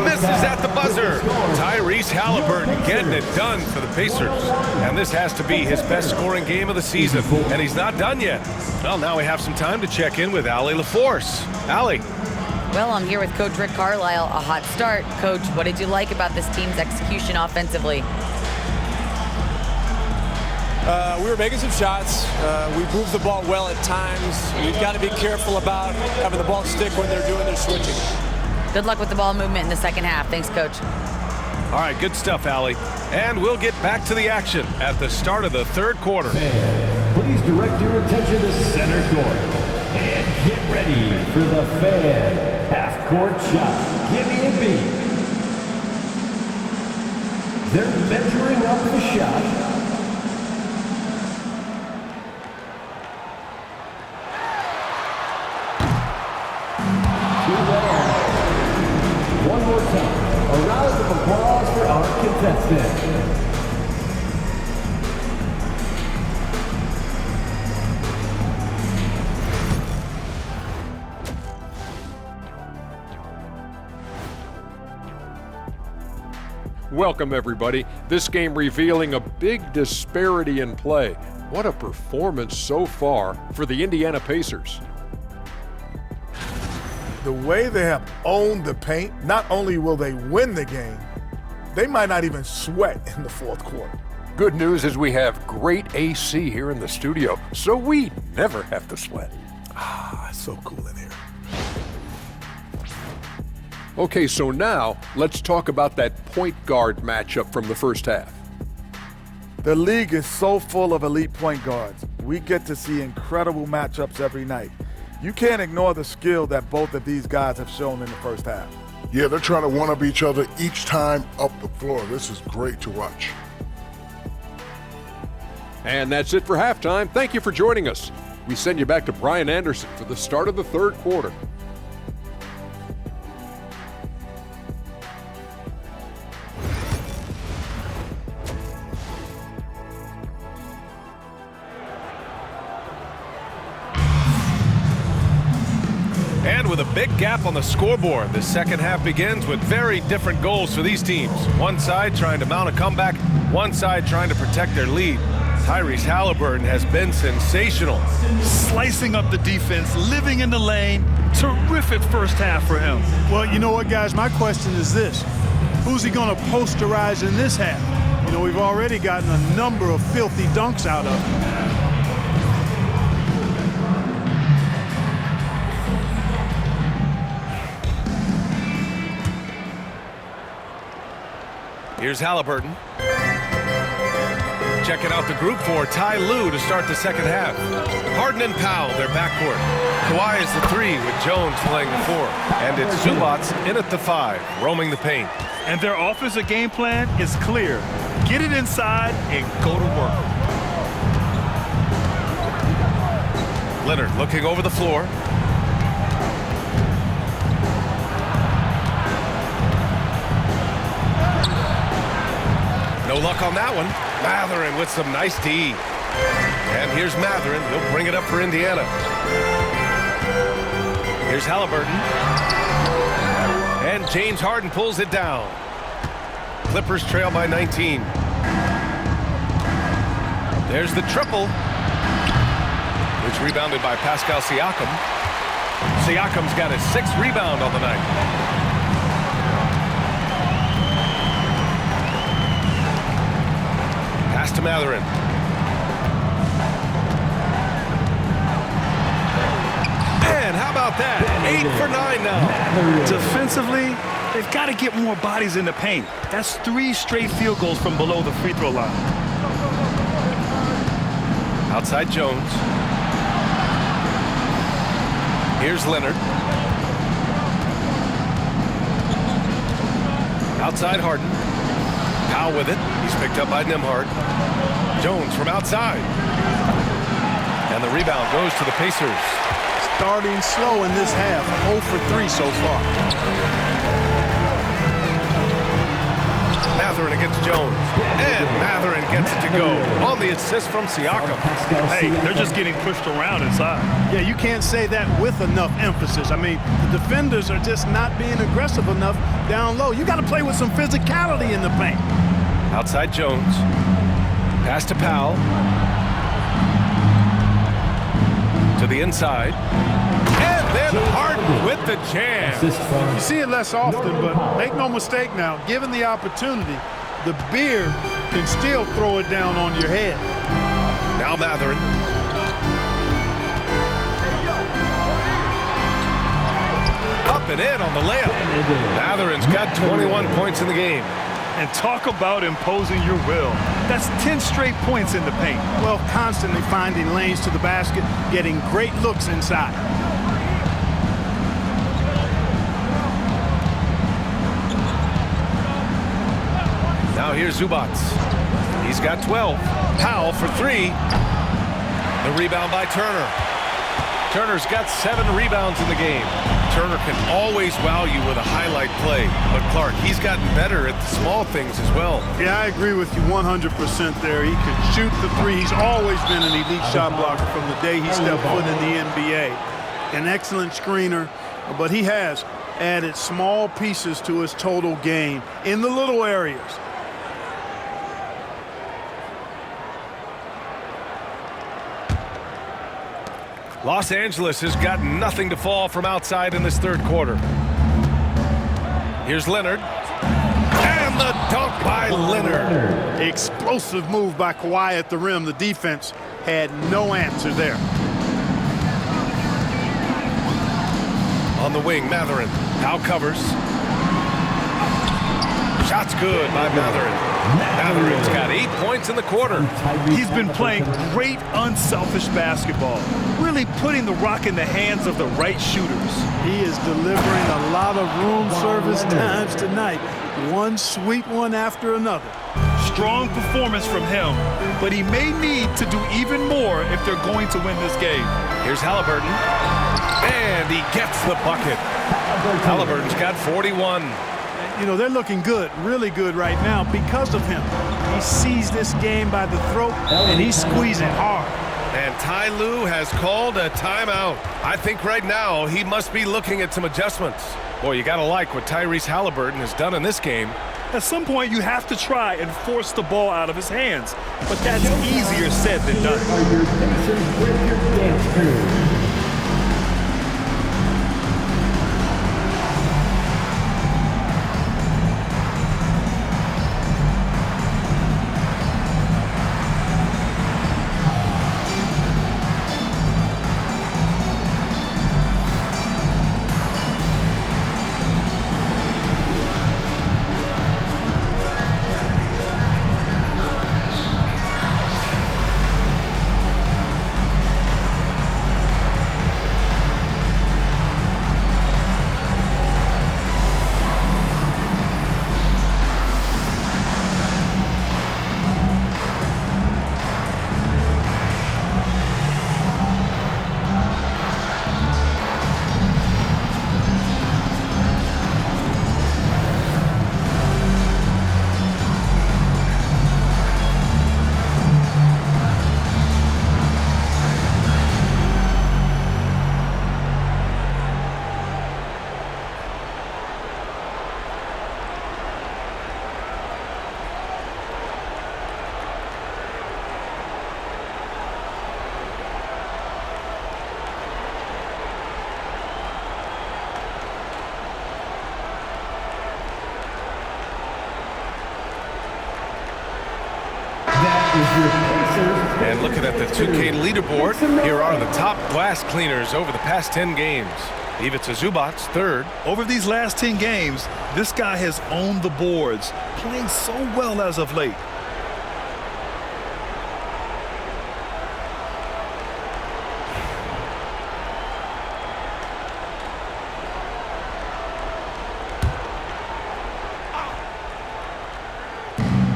Misses at the buzzer. Tyrese Haliburton getting it done for the Pacers. And this has to be his best scoring game of the season. And he's not done yet. Well, now we have some time to check in with Allie LaForce. Allie. Well, I'm here with Coach Rick Carlisle. A hot start. Coach, what did you like about this team's execution offensively? We were making some shots. We moved the ball well at times. We've got to be careful about having the ball stick when they're doing their switching. Good luck with the ball movement in the second half. Thanks, Coach. All right, good stuff, Allie. And we'll get back to the action at the start of the 3rd quarter. Please direct your attention to center court. And get ready for the Fan half-court shot. Give me a beat. They're measuring up the shot. One more time, a round of applause for our contestants. Welcome, everybody. This game revealing a big disparity in play. What a performance so far for the Indiana Pacers. The way they have owned the paint, not only will they win the game, they might not even sweat in the 4th quarter. Good news is we have great AC here in the studio, so we never have to sweat. Ah, it's so cool in here. Okay, so now let's talk about that point guard matchup from the first half. The league is so full of elite point guards. We get to see incredible matchups every night. You can't ignore the skill that both of these guys have shown in the first half. Yeah, they're trying to one-up each other each time up the floor. This is great to watch. And that's it for halftime. Thank you for joining us. We send you back to Brian Anderson for the start of the third quarter. And with a big gap on the scoreboard, the second half begins with very different goals for these teams. One side trying to mount a comeback, one side trying to protect their lead. Tyrese Haliburton has been sensational. Slicing up the defense, living in the lane. Terrific first half for him. Well, you know what, guys? My question is this. Who's he going to posterize in this half? You know, we've already gotten a number of filthy dunks out of him. Here's Haliburton. Checking out the group for Ty Lue to start the second half. Harden and Powell, their backcourt. Kawhi is the 3 with Jones playing the 4. And it's Zubac in at the 5, roaming the paint. And their offensive game plan is clear. Get it inside and go to work. Leonard looking over the floor. No luck on that one. Mathurin with some nice D. And here's Mathurin. He'll bring it up for Indiana. Here's Haliburton. And James Harden pulls it down. Clippers trail by 19. There's the triple, which rebounded by Pascal Siakam. Siakam's got his 6th rebound on the night. To Mathurin. And how about that? 8 for 9 now. Defensively, they've got to get more bodies in the paint. That's 3 straight field goals from below the free throw line. Outside Jones. Here's Leonard. Outside Harden. Powell with it. He's picked up by Nembhard. Jones from outside. And the rebound goes to the Pacers. Starting slow in this half. 0 for 3 so far. Mathurin against Jones. And Mathurin gets it to go on the assist from Siakam. Hey, they're just getting pushed around inside. Yeah, you can't say that with enough emphasis. I mean, the defenders are just not being aggressive enough down low. You got to play with some physicality in the paint. Outside Jones. Pass to Powell. To the inside. And then Harden with the jam. You see it less often, but make no mistake now, given the opportunity, the beard can still throw it down on your head. Now Mathurin. Up and in on the layup. Mathurin's got 21 points in the game. And talk about imposing your will. That's 10 straight points in the paint. Well, constantly finding lanes to the basket, getting great looks inside. Now here's Zubac. He's got 12. Powell for 3. The rebound by Turner. Turner's got 7 rebounds in the game. Turner can always wow you with a highlight play. But Clark, he's gotten better at the small things as well. Yeah, I agree with you 100% there. He can shoot the 3. He's always been an elite shot blocker from the day he stepped foot in the NBA. An excellent screener, but he has added small pieces to his total game in the little areas. Los Angeles has got nothing to fall from outside in this third quarter. Here's Leonard. And the dunk by Leonard. Explosive move by Kawhi at the rim. The defense had no answer there. On the wing, Mathurin. Now covers. Shot's good by Matherin. Matherin's got 8 points in the quarter. He's been playing great unselfish basketball, really putting the rock in the hands of the right shooters. He is delivering a lot of room service times tonight. One sweet one after another. Strong performance from him, but he may need to do even more if they're going to win this game. Here's Haliburton, and he gets the bucket. Haliburton's got 41. You know, they're looking good, really good right now because of him. He sees this game by the throat, and he's squeezing hard. And Ty Lue has called a timeout. I think right now he must be looking at some adjustments. Boy, you got to like what Tyrese Haliburton has done in this game. At some point, you have to try and force the ball out of his hands, but that's easier said than done. And looking at the 2K leaderboard, here are the top glass cleaners over the past 10 games. Ivica Zubac, third. Over these last 10 games, this guy has owned the boards, playing so well as of late.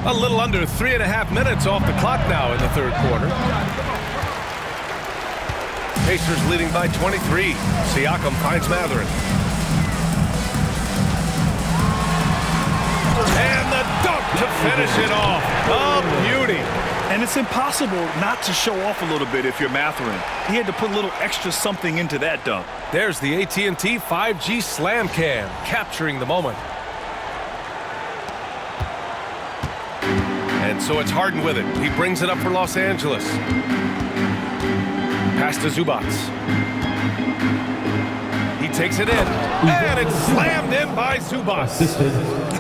A little under 3.5 minutes off the clock now in the third quarter. Pacers leading by 23. Siakam finds Matherin. And the dunk to finish it off. A beauty. And it's impossible not to show off a little bit if you're Matherin. He had to put a little extra something into that dunk. There's the AT&T 5G Slam Cam, capturing the moment. And so it's Harden with it. He brings it up for Los Angeles. Pass to Zubac. He takes it in, and it's slammed in by Zubac.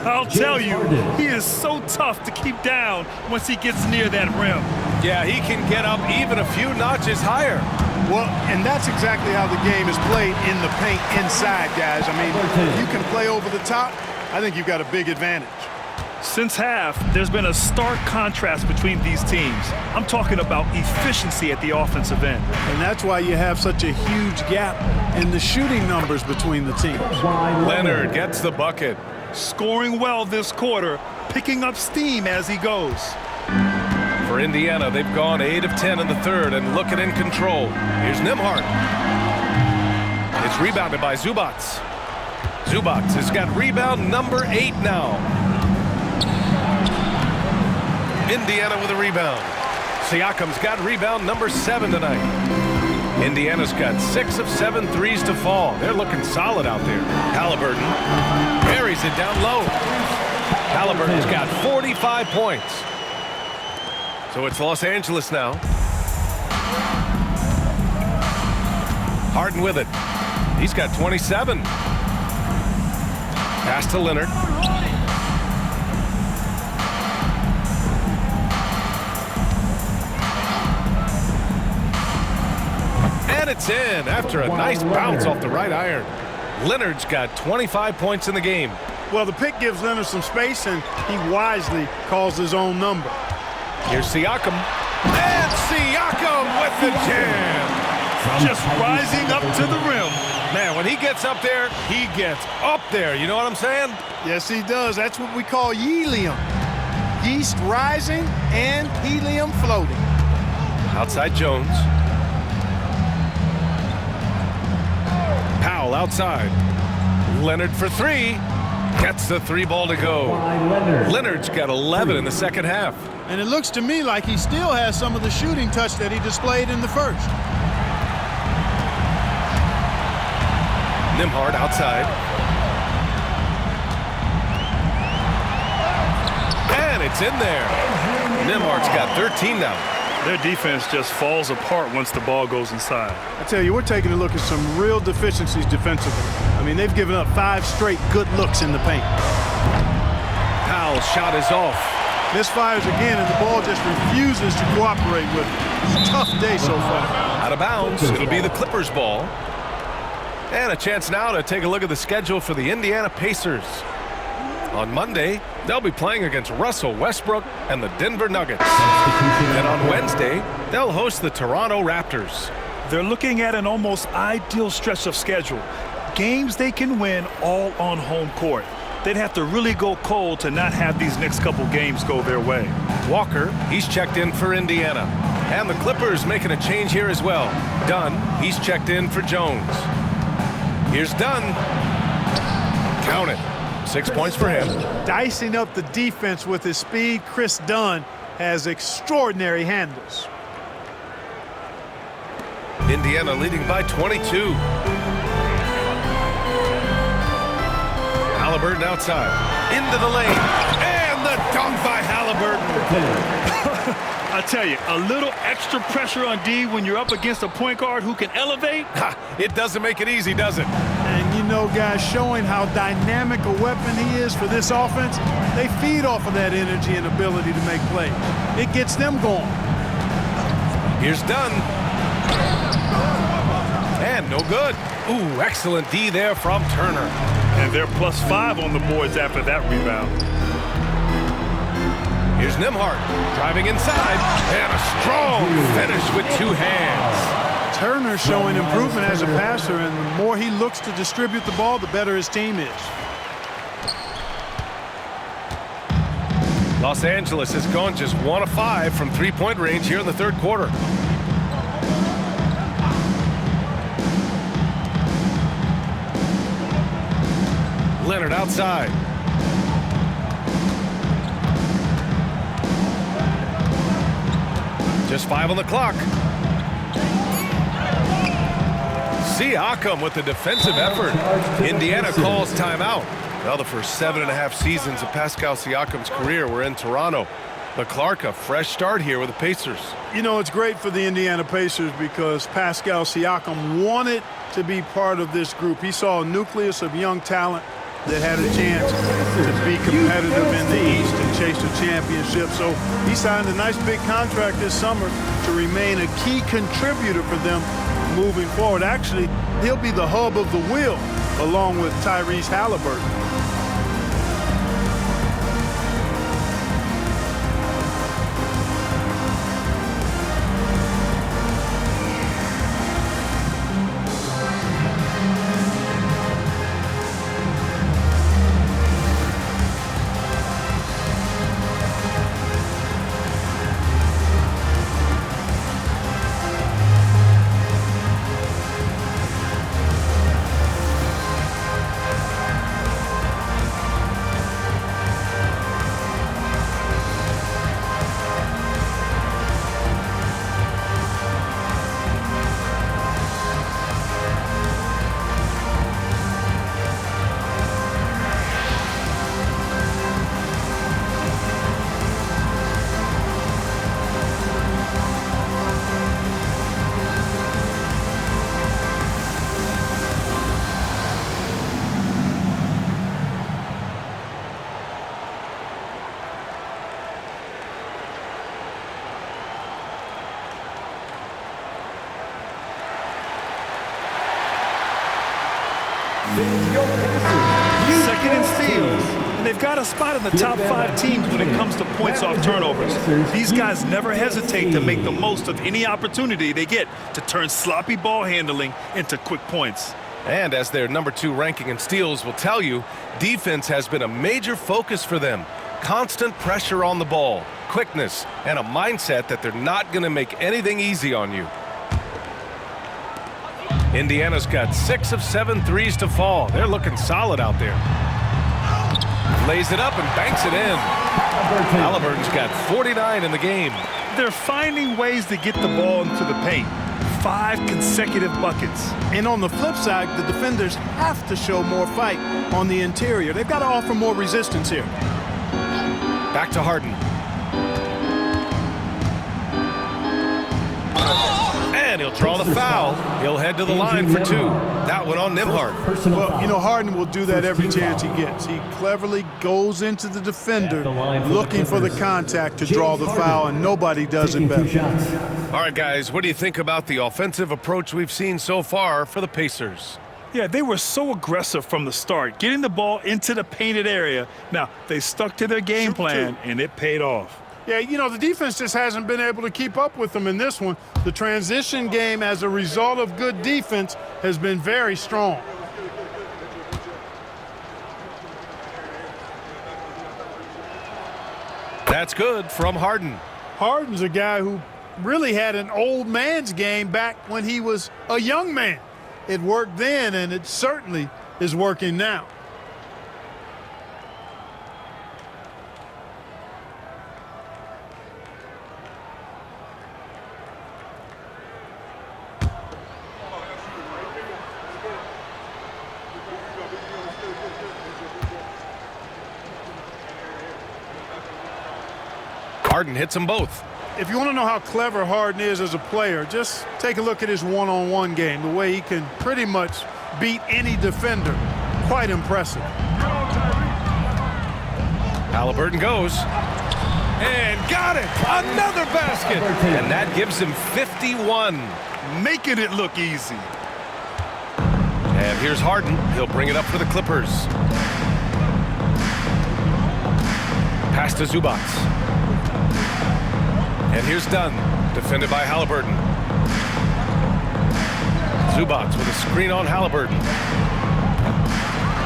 I'll tell you, he is so tough to keep down once he gets near that rim. Yeah, he can get up even a few notches higher. Well, and that's exactly how the game is played in the paint inside, guys. I mean, if you can play over the top, I think you've got a big advantage. Since half, there's been a stark contrast between these teams. I'm talking about efficiency at the offensive end. And that's why you have such a huge gap in the shooting numbers between the teams. Leonard gets the bucket. Scoring well this quarter, picking up steam as he goes. For Indiana, they've gone 8 of 10 in the third and looking in control. Here's Nembhard. It's rebounded by Zubac. Zubac has got rebound number 8 now. Indiana with a rebound. Siakam's got rebound number 7 tonight. Indiana's got 6 of 7 threes to fall. They're looking solid out there. Haliburton buries it down low. Haliburton's got 45 points. So it's Los Angeles now. Harden with it. He's got 27. Pass to Leonard. And it's in after a nice bounce off the right iron. Leonard's got 25 points in the game. Well, the pick gives Leonard some space, and he wisely calls his own number. Here's Siakam. And Siakam with the jam. Just rising up to the rim. Man, when he gets up there, he gets up there. You know what I'm saying? Yes, he does. That's what we call helium. Yeast rising and helium floating. Outside Jones. Powell outside. Leonard for three. Gets the three ball to go. Leonard's got 11 in the second half. And it looks to me like he still has some of the shooting touch that he displayed in the first. Nembhard outside. And it's in there. Nembhard's got 13 now. Their defense just falls apart once the ball goes inside. I tell you, we're taking a look at some real deficiencies defensively. I mean, they've given up 5 straight good looks in the paint. Powell's shot is off. Misfires again, and the ball just refuses to cooperate with it. It's a tough day so far. Out of bounds. It'll be the Clippers' ball. And a chance now to take a look at the schedule for the Indiana Pacers. On Monday, they'll be playing against Russell Westbrook and the Denver Nuggets. And on Wednesday, they'll host the Toronto Raptors. They're looking at an almost ideal stretch of schedule. Games they can win all on home court. They'd have to really go cold to not have these next couple games go their way. Walker, he's checked in for Indiana. And the Clippers making a change here as well. Dunn, he's checked in for Jones. Here's Dunn. Count it. 6 points for him. Dicing up the defense with his speed, Chris Dunn has extraordinary handles. Indiana leading by 22. Haliburton outside. Into the lane. And the dunk by Haliburton. I tell you, a little extra pressure on D when you're up against a point guard who can elevate. It doesn't make it easy, does it? And you know, guys, showing how dynamic a weapon he is for this offense, they feed off of that energy and ability to make plays. It gets them going. Here's Dunn. And no good. Ooh, excellent D there from Turner. And they're +5 on the boards after that rebound. Here's Nembhard driving inside, and a strong finish with 2 hands. Turner showing improvement as a passer, and the more he looks to distribute the ball, the better his team is. Los Angeles has gone just 1 of 5 from three-point range here in the third quarter. Leonard outside. Just 5 on the clock. Siakam with the defensive effort. Indiana calls timeout. Well, the first 7.5 seasons of Pascal Siakam's career were in Toronto. But Clark, a fresh start here with the Pacers. You know, it's great for the Indiana Pacers because Pascal Siakam wanted to be part of this group. He saw a nucleus of young talent that had a chance to be competitive in the East and chase a championship. So he signed a nice big contract this summer to remain a key contributor for them moving forward. Actually, he'll be the hub of the wheel along with Tyrese Haliburton. ranking in steals, and they've got a spot in the top 5 teams when it comes to points off turnovers. These guys never hesitate to make the most of any opportunity they get to turn sloppy ball handling into quick points. And as their number 2 ranking in steals will tell you, defense has been a major focus for them. Constant pressure on the ball, quickness, and a mindset that they're not going to make anything easy on you. Indiana's got 6 of 7 threes to fall. They're looking solid out there. Lays it up and banks it in. Haliburton's got 49 in the game. They're finding ways to get the ball into the paint. 5 consecutive buckets. And on the flip side, the defenders have to show more fight on the interior. They've got to offer more resistance here. Back to Harden. And he'll draw the foul. He'll head to the line for 2. That one on Nembhard. Well, you know, Harden will do that every chance he gets. He cleverly goes into the defender looking for the contact to draw the foul, and nobody does it better. All right, guys, what do you think about the offensive approach we've seen so far for the Pacers? Yeah, they were so aggressive from the start, getting the ball into the painted area. Now, they stuck to their game plan, and it paid off. Yeah, you know, the defense just hasn't been able to keep up with them in this one. The transition game, as a result of good defense, has been very strong. That's good from Harden. Harden's a guy who really had an old man's game back when he was a young man. It worked then, and it certainly is working now. Harden hits them both. If you want to know how clever Harden is as a player, just take a look at his one-on-one game, the way he can pretty much beat any defender. Quite impressive. Haliburton goes. And got it! Another basket! And that gives him 51. Making it look easy. And here's Harden. He'll bring it up for the Clippers. Pass to Zubac. And here's Dunn, defended by Haliburton. Zubac with a screen on Haliburton.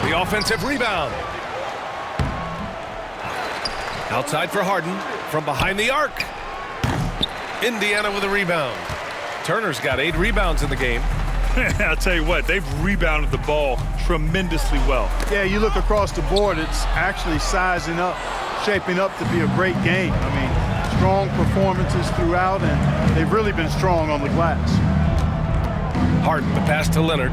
The offensive rebound. Outside for Harden, from behind the arc. Indiana with a rebound. Turner's got 8 rebounds in the game. I'll tell you what, they've rebounded the ball tremendously well. Yeah, you look across the board, it's actually sizing up, shaping up to be a great game. I mean, strong performances throughout, and they've really been strong on the glass. Harden, the pass to Leonard.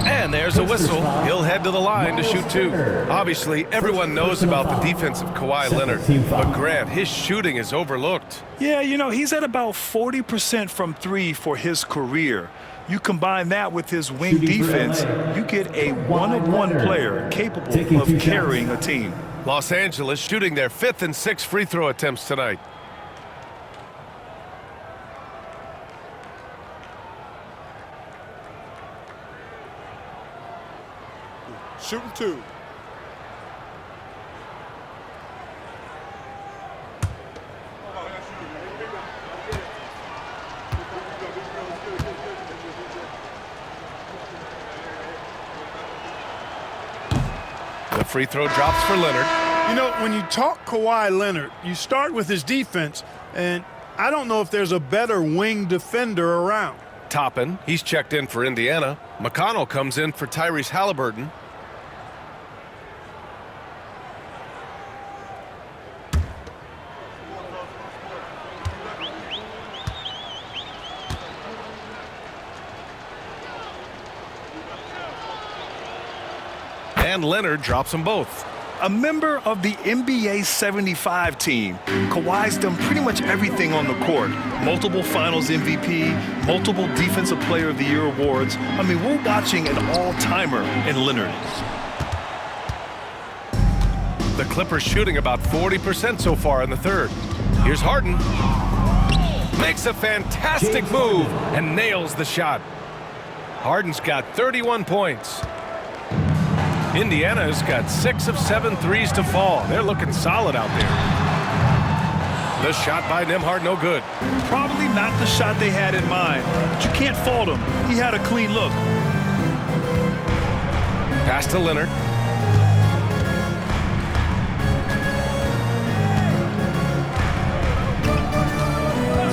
And there's a whistle. He'll head to the line to shoot 2. Obviously, everyone knows about the defense of Kawhi Leonard, but Grant, his shooting is overlooked. Yeah, you know, he's at about 40% from 3 for his career. You combine that with his wing defense, you get a one-of-one player capable of carrying a team. Los Angeles shooting their 5th and 6th free throw attempts tonight. Shooting 2. The free throw drops for Leonard. You know, when you talk Kawhi Leonard, you start with his defense, and I don't know if there's a better wing defender around. Toppin, he's checked in for Indiana. McConnell comes in for Tyrese Haliburton. And Leonard drops them both. A member of the NBA 75 team, Kawhi's done pretty much everything on the court. Multiple Finals MVP, multiple Defensive Player of the Year awards. I mean, we're watching an all-timer in Leonard. The Clippers shooting about 40% so far in the 3rd. Here's Harden. Makes a fantastic move and nails the shot. Harden's got 31 points. Indiana's got 6 of 7 threes to fall. They're looking solid out there. The shot by Nembhard, no good. Probably not the shot they had in mind, but you can't fault him. He had a clean look. Pass to Leonard.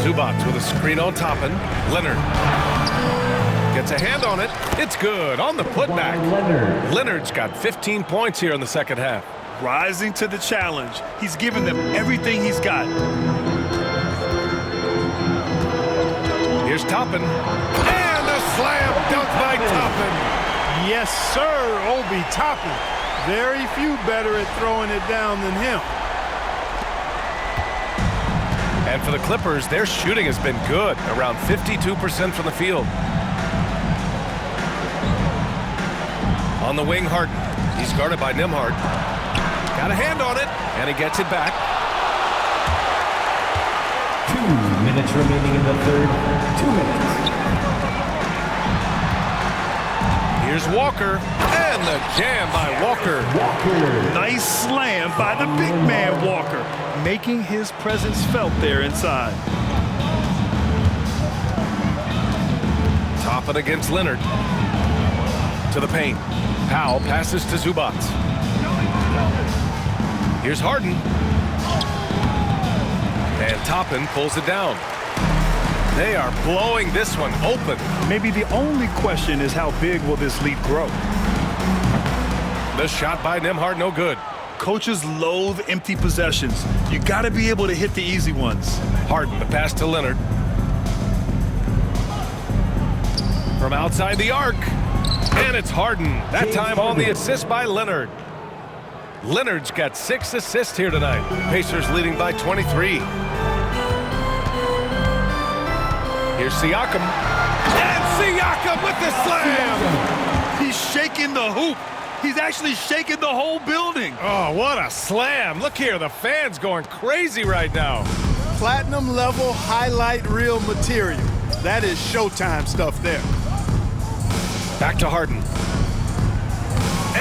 Zubac with a screen on Toppin. Leonard gets a hand on it. It's good on the putback. Leonard's got 15 points here in the second half. Rising to the challenge. He's given them everything he's got. Here's Toppin. And a slam dunk by Toppin. Yes, sir, Obi Toppin. Very few better at throwing it down than him. And for the Clippers, their shooting has been good, around 52% from the field. On the wing, Harden. He's guarded by Nembhard. Got a hand on it, and he gets it back. 2 minutes remaining in the third. 2 minutes. Here's Walker, and the jam by Walker. Nice slam by the big man Walker, making his presence felt there inside. Toppin against Leonard. To the paint. Powell passes to Zubac. Here's Harden. And Toppin pulls it down. They are blowing this one open. Maybe the only question is how big will this lead grow? The shot by Nembhard, no good. Coaches loathe empty possessions. You got to be able to hit the easy ones. Harden, the pass to Leonard. From outside the arc. And it's Harden. That time on the assist by Leonard. Leonard's got 6 assists here tonight. Pacers leading by 23. Here's Siakam. And Siakam with the slam. He's shaking the hoop. He's actually shaking the whole building. Oh, what a slam. Look here, the fans going crazy right now. Platinum level highlight reel material. That is Showtime stuff there. Back to Harden.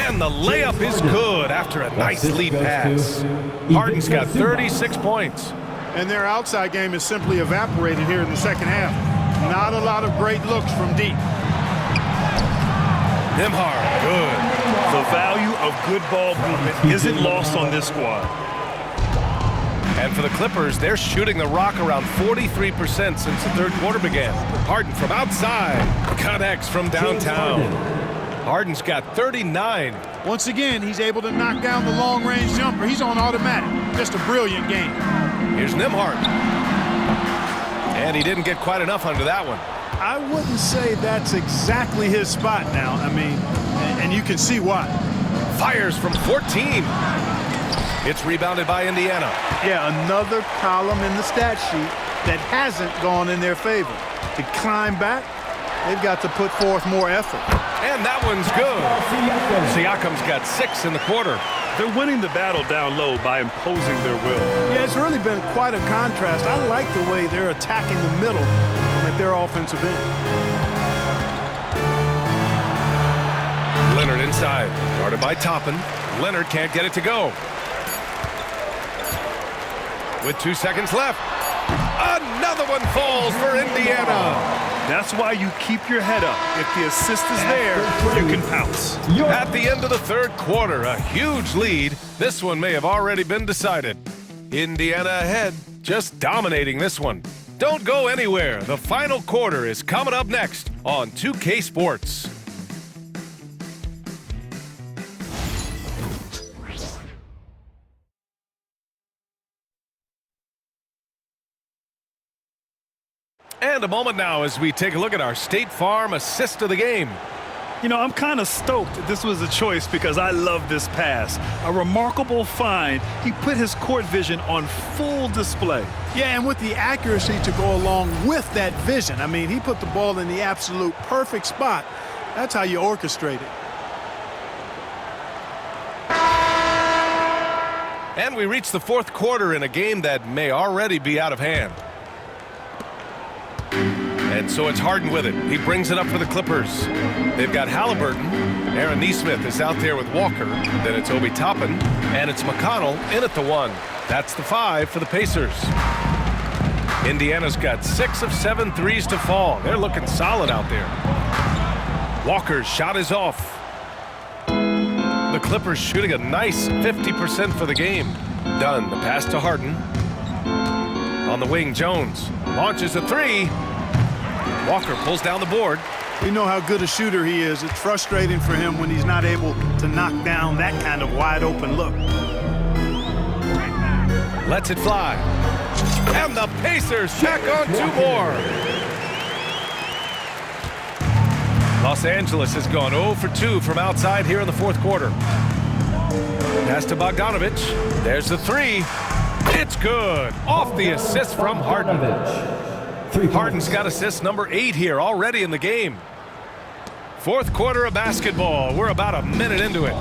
And the layup is good after a nice lead pass. Harden's got 36 points. And their outside game is simply evaporated here in the second half. Not a lot of great looks from deep. Nembhard, good. The value of good ball movement isn't lost on this squad. And for the Clippers, they're shooting the rock around 43% since the third quarter began. Harden from outside, connects from downtown. Harden's got 39. Once again, he's able to knock down the long-range jumper. He's on automatic. Just a brilliant game. Here's Nembhard. And he didn't get quite enough under that one. I wouldn't say that's exactly his spot now. I mean, and you can see why. Fires from 14. It's rebounded by Indiana. Yeah, another column in the stat sheet that hasn't gone in their favor. To climb back, they've got to put forth more effort. And that one's good. Siakam's got 6 in the quarter. They're winning the battle down low by imposing their will. Yeah, it's really been quite a contrast. I like the way they're attacking the middle at their offensive end. Leonard inside, guarded by Toppin. Leonard can't get it to go. With 2 seconds left, another one falls for Indiana. That's why you keep your head up. If the assist is there, you can pounce. At the end of the third quarter, a huge lead. This one may have already been decided. Indiana ahead, just dominating this one. Don't go anywhere. The final quarter is coming up next on 2K Sports. And a moment now as we take a look at our State Farm assist of the game. You know, I'm kind of stoked this was a choice because I love this pass. A remarkable find. He put his court vision on full display. Yeah, and with the accuracy to go along with that vision. I mean, he put the ball in the absolute perfect spot. That's how you orchestrate it. And we reach the fourth quarter in a game that may already be out of hand. And so it's Harden with it. He brings it up for the Clippers. They've got Haliburton. Aaron Nesmith is out there with Walker. Then it's Obi Toppin. And it's McConnell in at the 1. That's the 5 for the Pacers. Indiana's got 6 of 7 threes to fall. They're looking solid out there. Walker's shot is off. The Clippers shooting a nice 50% for the game. Dunn, the pass to Harden. On the wing, Jones launches a 3. Walker pulls down the board. We know how good a shooter he is. It's frustrating for him when he's not able to knock down that kind of wide open look. Lets it fly. And the Pacers check on 2 more. Los Angeles has gone 0 for 2 from outside here in the 4th quarter. Pass to Bogdanovich. There's the 3. It's good. Off the assist from Harden. Harden's got assist number 8 here already in the game. 4th quarter of basketball. We're about a minute into it.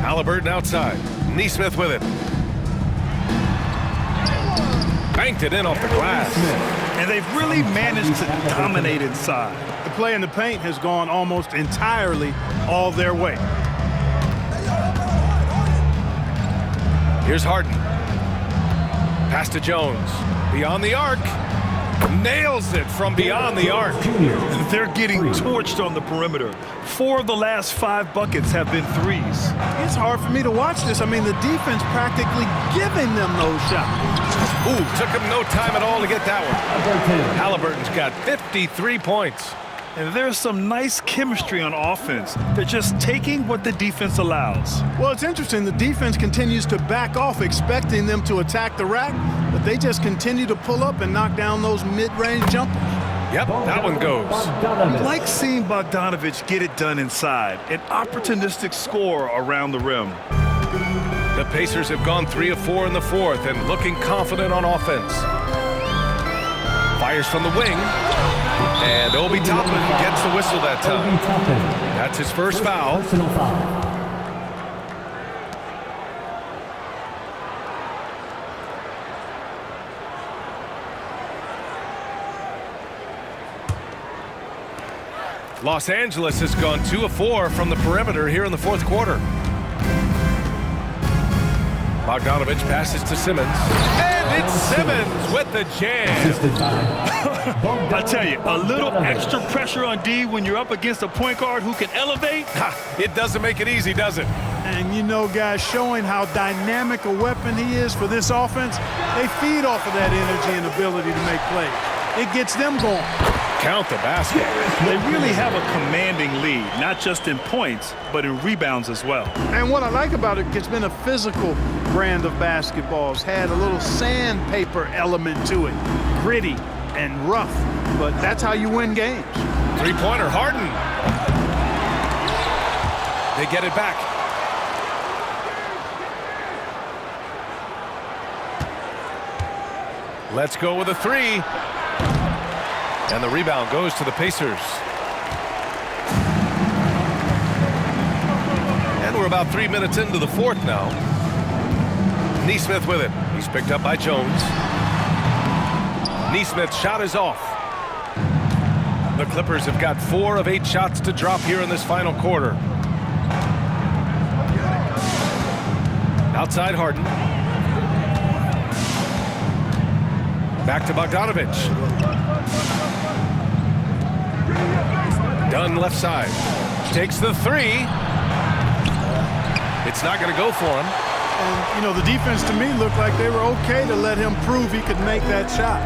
Haliburton outside. Nesmith with it. Banked it in off the glass. And they've really managed to dominate inside. The play in the paint has gone almost entirely all their way. Here's Harden. Pass to Jones. Beyond the arc. Nails it from beyond the arc. They're getting torched on the perimeter. 4 of the last 5 buckets have been threes. It's hard for me to watch this. I mean, the defense practically giving them those shots. Ooh, took him no time at all to get that one. Haliburton's got 53 points. And there's some nice chemistry on offense. They're just taking what the defense allows. Well, it's interesting. The defense continues to back off, expecting them to attack the rack, but they just continue to pull up and knock down those mid-range jumpers. Yep, that one goes. You like seeing Bogdanovich get it done inside. An opportunistic score around the rim. The Pacers have gone 3 of 4 in the 4th and looking confident on offense. Fires from the wing. And Obi Toppin gets the whistle that time. That's his first foul. Los Angeles has gone 2 of 4 from the perimeter here in the 4th quarter. Bogdanovich passes to Simmons. And it's Simmons with the jam. I tell you, a little extra pressure on D when you're up against a point guard who can elevate. It doesn't make it easy, does it? And you know, guys, showing how dynamic a weapon he is for this offense, they feed off of that energy and ability to make plays. It gets them going. Count the basket. They really have a commanding lead, not just in points, but in rebounds as well. And what I like about it, it's been a physical brand of basketball. It's had a little sandpaper element to it. Gritty and rough, but that's how you win games. 3-pointer, Harden. They get it back. Let's go with a 3. And the rebound goes to the Pacers. And we're about 3 minutes into the 4th now. Nesmith with it. He's picked up by Jones. Nesmith's shot is off. The Clippers have got 4 of 8 shots to drop here in this final quarter. Outside Harden. Back to Bogdanovich. Dunn left side. Takes the 3. It's not going to go for him. And, you know, the defense to me looked like they were okay to let him prove he could make that shot.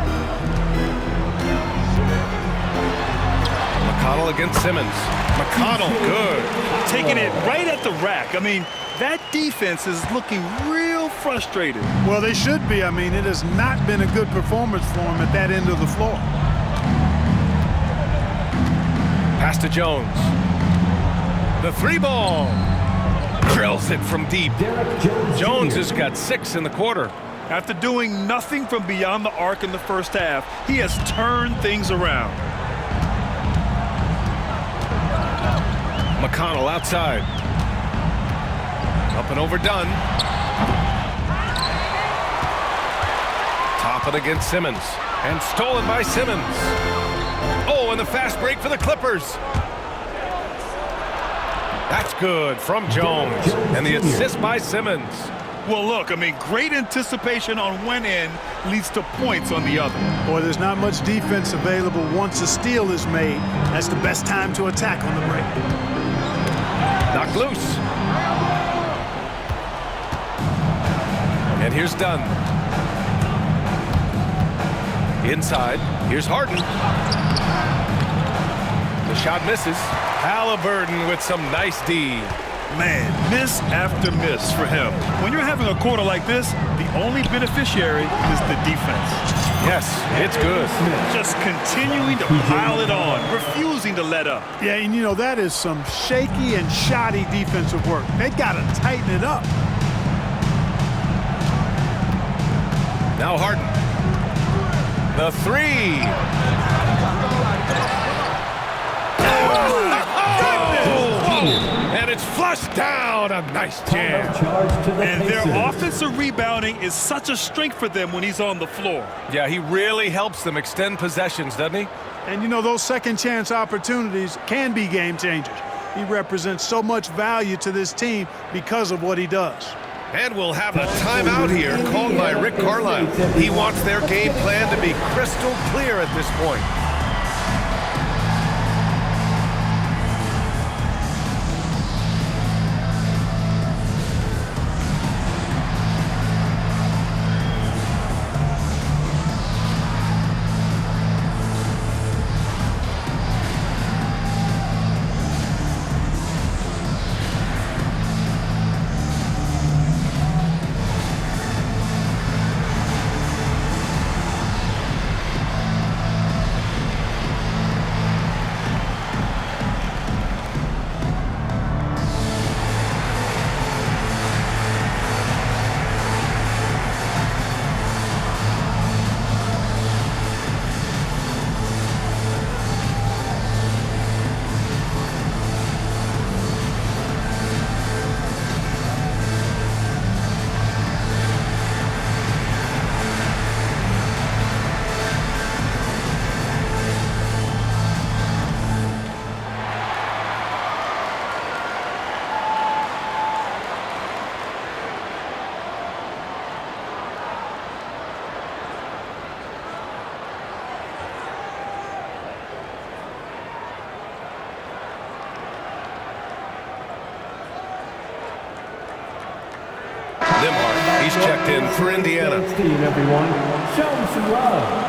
McConnell against Simmons. McConnell, good. Taking it right at the rack. I mean, that defense is looking real frustrated. Well, they should be. I mean, it has not been a good performance for them at that end of the floor. Pass to Jones. The 3-ball. Drills it from deep. Jones has got 6 in the quarter. After doing nothing from beyond the arc in the first half, he has turned things around. McConnell outside. Up and over Dunn. Toppin against Simmons. And stolen by Simmons. Oh, and the fast break for the Clippers. That's good from Jones. And the assist by Simmons. Well, look, I mean, great anticipation on one end leads to points on the other. Boy, there's not much defense available once a steal is made. That's the best time to attack on the break. Knocked loose. And here's Dunn. Inside. Here's Harden. The shot misses. Haliburton with some nice D. Man, miss after miss for him. When you're having a quarter like this, the only beneficiary is the defense. Yes, it's good. Just continuing to pile it on, refusing to let up. Yeah, and you know, that is some shaky and shoddy defensive work. They got to tighten it up. Now Harden. The three. And it's flushed down. A nice jam. And their offensive rebounding is such a strength for them when he's on the floor. Yeah, he really helps them extend possessions, doesn't he? And you know, those second chance opportunities can be game changers. He represents so much value to this team because of what he does. And we'll have a timeout here called by Rick Carlisle. He wants their game plan to be crystal clear at this point. He's checked in for Indiana. Team, everyone. Show him some love.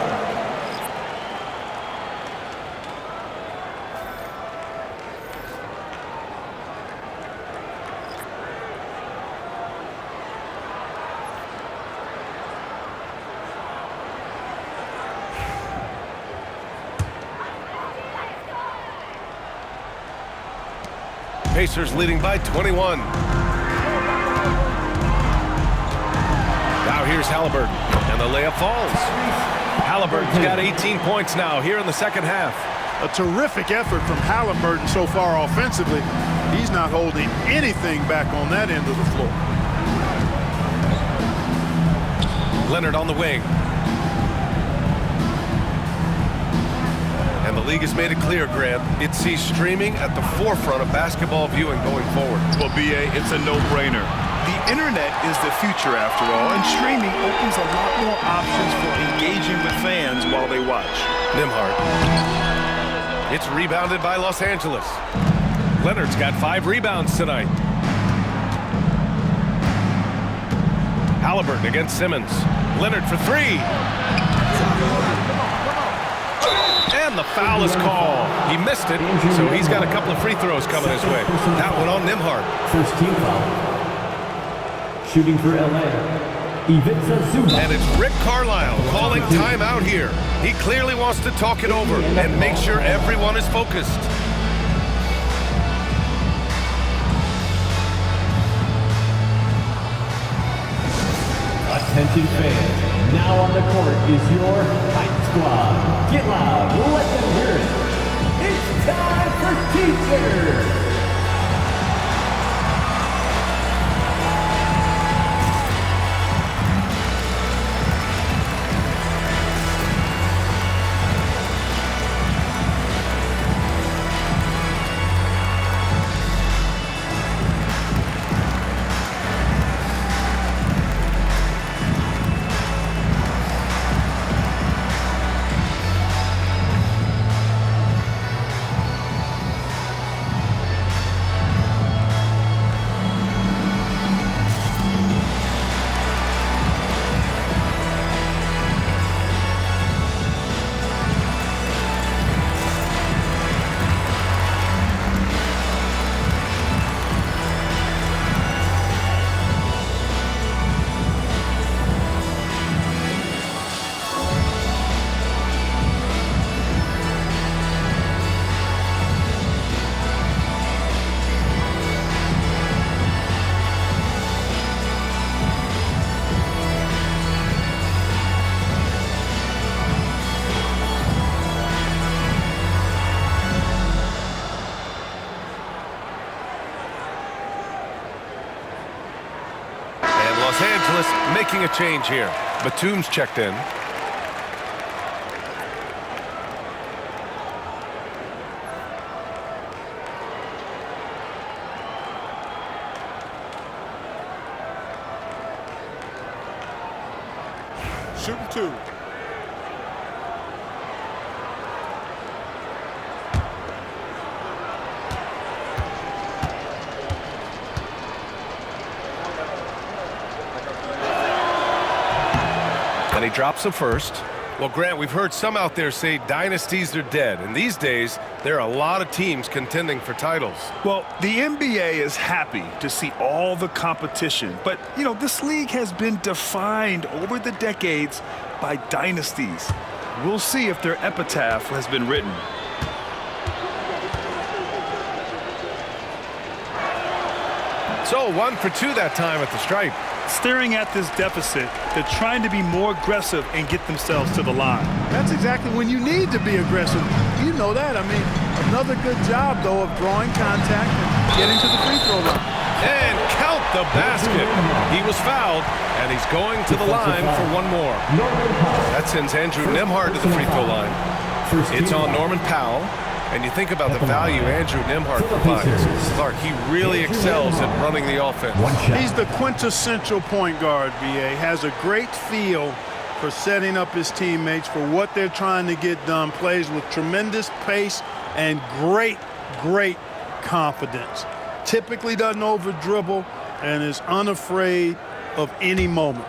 Pacers leading by 21. Now here's Haliburton, and the layup falls. Haliburton's got 18 points now here in the second half. A terrific effort from Haliburton so far offensively. He's not holding anything back on that end of the floor. Leonard on the wing. And the league has made it clear, Grant, it sees streaming at the forefront of basketball viewing going forward. Well, B.A., it's a no-brainer. The internet is the future, after all, and streaming opens a lot more options for engaging with fans while they watch. Nembhard. It's rebounded by Los Angeles. Leonard's got 5 rebounds tonight. Haliburton against Simmons. Leonard for 3. And the foul is called. He missed it, so he's got a couple of free throws coming his way. That one on Nembhard. First team foul. Shooting for LA. And it's Rick Carlisle calling timeout here. He clearly wants to talk it over and make sure everyone is focused. Attention fans, now on the court is your Hype Squad. Get loud, let them hear it. It's time for teachers. making a change here. Batum's checked in. Shooting 2. And he drops the first. Well, Grant, we've heard some out there say dynasties are dead. And these days, there are a lot of teams contending for titles. Well, the NBA is happy to see all the competition. But, you know, this league has been defined over the decades by dynasties. We'll see if their epitaph has been written. So 1 for 2 that time at the stripe. Staring at this deficit, they're trying to be more aggressive and get themselves to the line. That's exactly when you need to be aggressive. You know that. I mean, another good job, though, of drawing contact and getting to the free throw line. And count the basket. He was fouled, and he's going to the line for one more. That sends Andrew Nembhard to the free throw line. It's on Norman Powell. And you think about the value Andrew Nembhard provides. Clark, he really excels at running the offense. He's the quintessential point guard, BA. Has a great feel for setting up his teammates for what they're trying to get done. Plays with tremendous pace and great confidence. Typically doesn't over-dribble and is unafraid of any moment.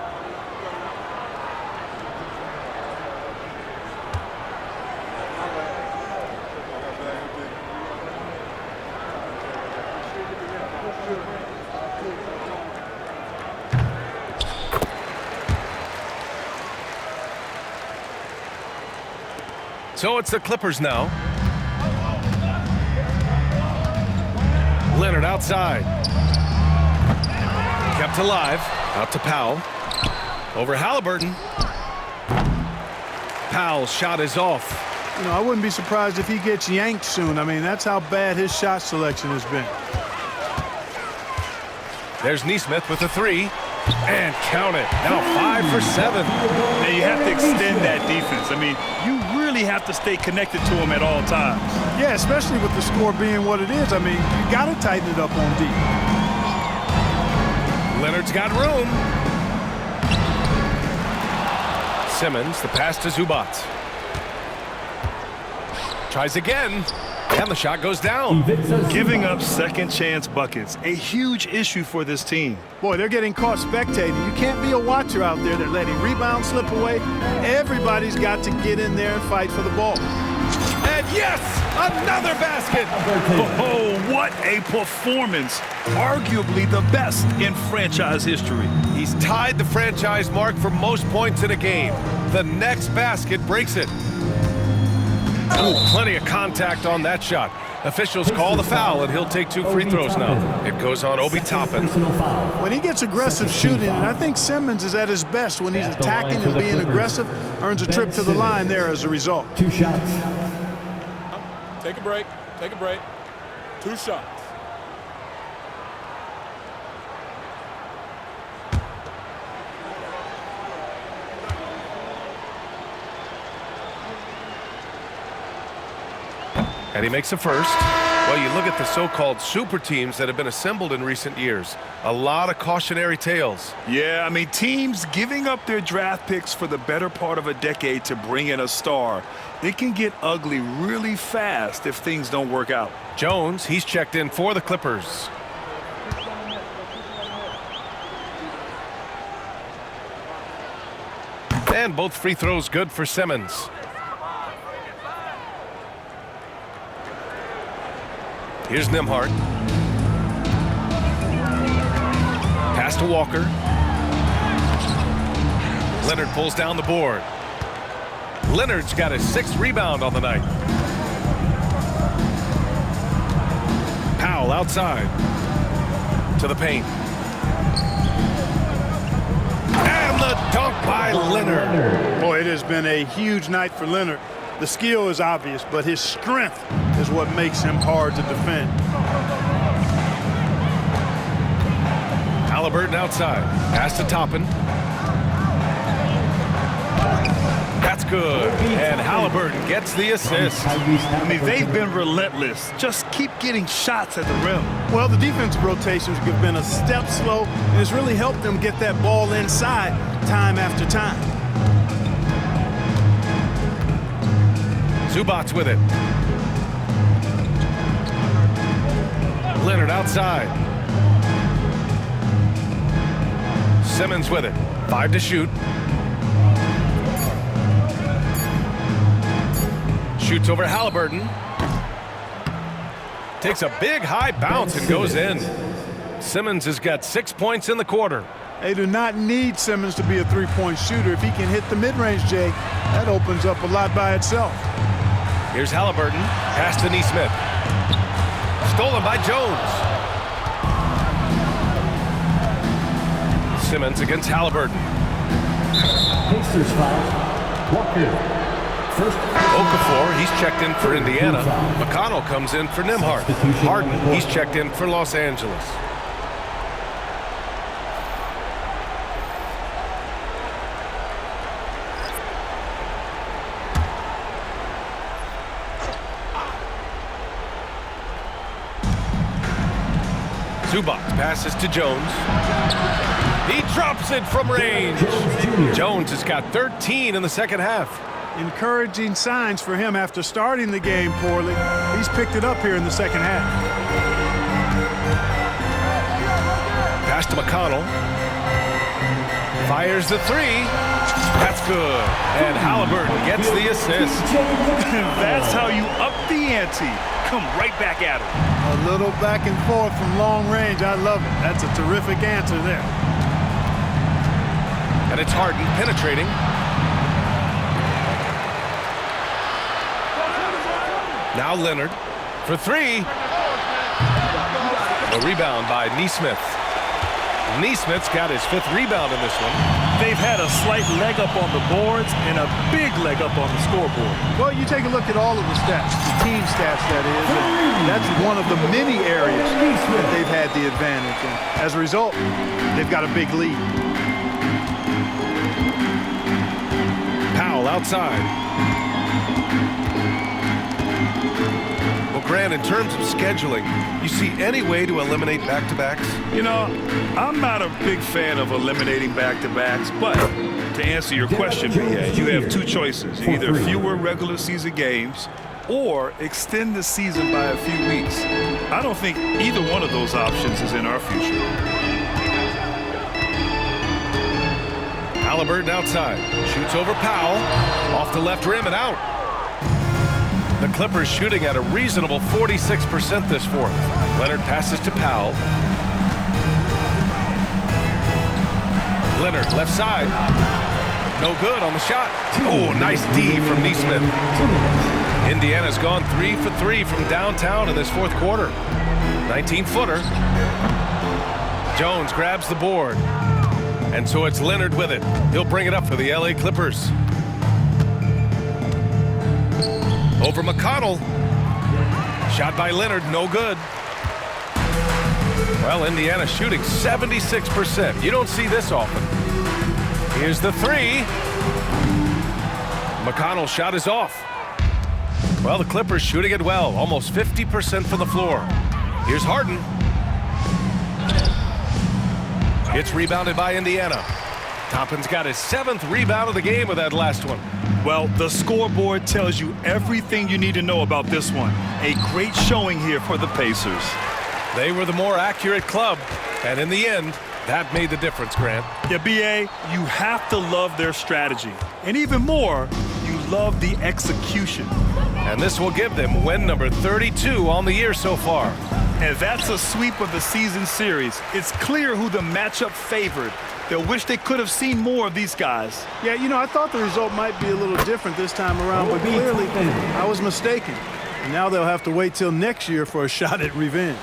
So it's the Clippers now. Leonard outside. Kept alive. Out to Powell. Over Haliburton. Powell's shot is off. You know, I wouldn't be surprised if he gets yanked soon. I mean, that's how bad his shot selection has been. There's Nesmith with a 3. And count it. Now 5 for 7. Now you have to extend that defense. I mean, you really have to stay connected to him at all times. Yeah, especially with the score being what it is. I mean, you got to tighten it up on D. Leonard's got room. Simmons, the pass to Zubac. Tries again. And the shot goes down. Giving up second chance buckets, a huge issue for this team. Boy, they're getting caught spectating. You can't be a watcher out there. They're letting rebounds slip away. Everybody's got to get in there and fight for the ball. And yes, another basket. Oh, what a performance. Arguably the best in franchise history. He's tied the franchise mark for most points in a game. The next basket breaks it. Ooh, plenty of contact on that shot. Officials call the foul, and he'll take 2 free throws now. It goes on Obi Toppin. When he gets aggressive shooting, and I think Simmons is at his best when he's attacking and being aggressive, earns a trip to the line there as a result. 2 shots. Take a break. Take a break. 2 shots. And he makes a first. Well, you look at the so-called super teams that have been assembled in recent years. A lot of cautionary tales. Yeah, I mean, teams giving up their draft picks for the better part of a decade to bring in a star. It can get ugly really fast if things don't work out. Jones, he's checked in for the Clippers. And both free throws good for Simmons. Here's Nembhard. Pass to Walker. Leonard pulls down the board. Leonard's got his 6th rebound on the night. Powell outside. To the paint. And the dunk by Leonard. Boy, it has been a huge night for Leonard. The skill is obvious, but his strength is what makes him hard to defend. Haliburton outside. Pass to Toppin. good. And Haliburton gets the assist. I mean, they've been relentless. Just keep getting shots at the rim. Well, the defensive rotations have been a step slow, and it's really helped them get that ball inside time after time. Zubats with it. Leonard outside. Simmons with it. 5 to shoot. Shoots over Haliburton. Takes a big high bounce and goes in. Simmons has got 6 points in the quarter. They do not need Simmons to be a three-point shooter. If he can hit the mid-range, Jay, that opens up a lot by itself. Here's Haliburton. Pass to Nesmith. Stolen by Jones. Simmons against Haliburton. Pacers foul. Walker. First. Okafor, he's checked in for Indiana. McConnell comes in for Nembhard. Harden, he's checked in for Los Angeles. Zubats passes to Jones. He drops it from range. Jones has got 13 in the second half. Encouraging signs for him after starting the game poorly. He's picked it up here in the second half. Pass to McConnell. Fires the three. That's good. And Haliburton gets the assist. That's how you up the ante. Come right back at him. A little back and forth from long range. I love it. That's a terrific answer there. And it's Harden penetrating. Now Leonard for three. A rebound by Nesmith. Nesmith's got his 5th rebound in this one. They've had a slight leg up on the boards and a big leg up on the scoreboard. Well, you take a look at all of the stats, the team stats, that is. And that's one of the many areas that they've had the advantage. And as a result, they've got a big lead. Powell outside. Well, Grant, in terms of scheduling, you see any way to eliminate back-to-backs? You know, I'm not a big fan of eliminating back-to-backs, but to answer your question, BA, you have 2 choices. Either fewer regular season games or extend the season by a few weeks. I don't think either one of those options is in our future. Haliburton outside. Shoots over Powell. Off the left rim and out. The Clippers shooting at a reasonable 46% this fourth. Leonard passes to Powell. Leonard left side. No good on the shot. Oh, nice D from Nesmith. Indiana's gone 3 for 3 from downtown in this fourth quarter. 19-footer. Jones grabs the board. And so it's Leonard with it. He'll bring it up for the LA Clippers. Over McConnell. Shot by Leonard, no good. Well, Indiana shooting 76%. You don't see this often. Here's the 3. McConnell's shot is off. Well, the Clippers shooting it well, almost 50% from the floor. Here's Harden. It's rebounded by Indiana. Toppin's got his 7th rebound of the game with that last one. Well, the scoreboard tells you everything you need to know about this one. A great showing here for the Pacers. They were the more accurate club, and in the end, that made the difference, Grant. Yeah, BA, you have to love their strategy. And even more, you love the execution. And this will give them win number 32 on the year so far. And that's a sweep of the season series. It's clear who the matchup favored. They'll wish they could have seen more of these guys. Yeah, you know, I thought the result might be a little different this time around, but clearly I was mistaken. And now they'll have to wait till next year for a shot at revenge.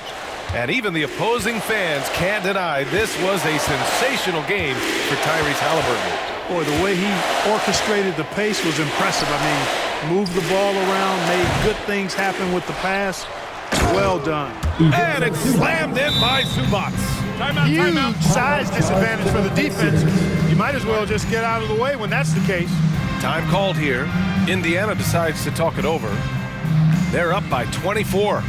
And even the opposing fans can't deny this was a sensational game for Tyrese Haliburton. Boy, the way he orchestrated the pace was impressive. I mean, moved the ball around, made good things happen with the pass. Well done. And it's slammed in by Zubats. Huge size disadvantage for the defense. You might as well just get out of the way when that's the case. Time called here. Indiana decides to talk it over. They're up by 24.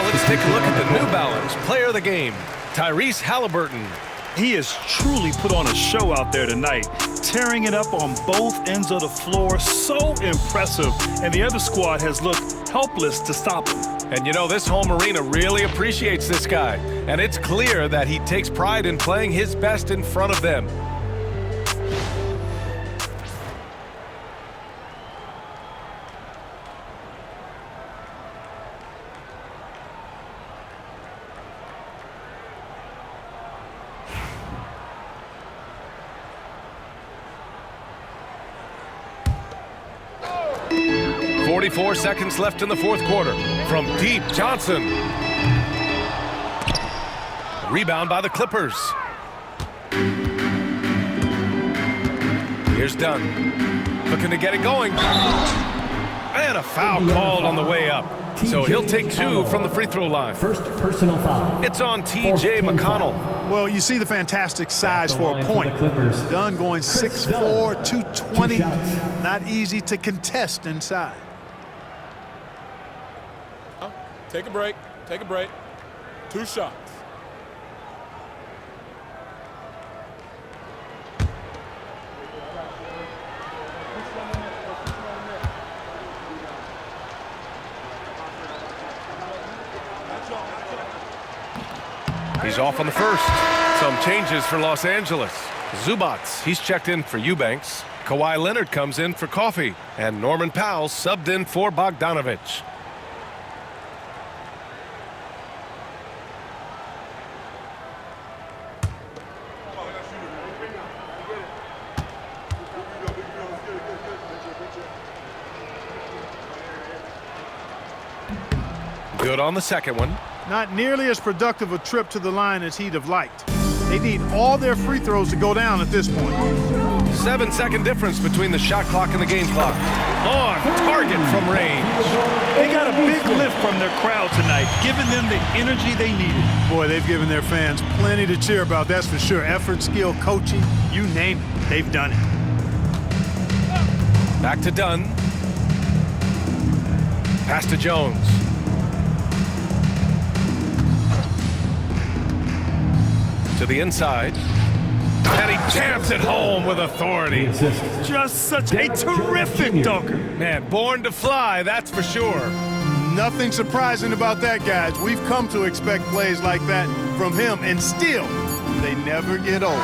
Let's take a look at the New Balance Player of the Game, Tyrese Haliburton. He has truly put on a show out there tonight, tearing it up on both ends of the floor. So impressive, and the other squad has looked helpless to stop him. And you know, this home arena really appreciates this guy, and it's clear that he takes pride in playing his best in front of them. .44 seconds left in the fourth quarter. From deep, Johnson. Rebound by the Clippers. Here's Dunn. Looking to get it going. And a foul called on the way up. So he'll take two from the free throw line. First personal foul. It's on T.J. McConnell. Well, you see the fantastic size for a point. Dunn going 6'4", 220. Not easy to contest inside. Take a break. Take a break. 2 shots. He's off on the first. Some changes for Los Angeles. Zubats, he's checked in for Eubanks. Kawhi Leonard comes in for Coffey. And Norman Powell subbed in for Bogdanovich. Good on the second one. Not nearly as productive a trip to the line as he'd have liked. They need all their free throws to go down at this point. 7-second difference between the shot clock and the game clock. On target from range. They got a big lift from their crowd tonight, giving them the energy they needed. Boy, they've given their fans plenty to cheer about, that's for sure. Effort, skill, coaching, you name it, they've done it. Back to Dunn. Pass to Jones. To the inside. And he jams it home with authority. Just such a terrific dunker. Man, born to fly, that's for sure. Nothing surprising about that, guys. We've come to expect plays like that from him, and still, they never get old.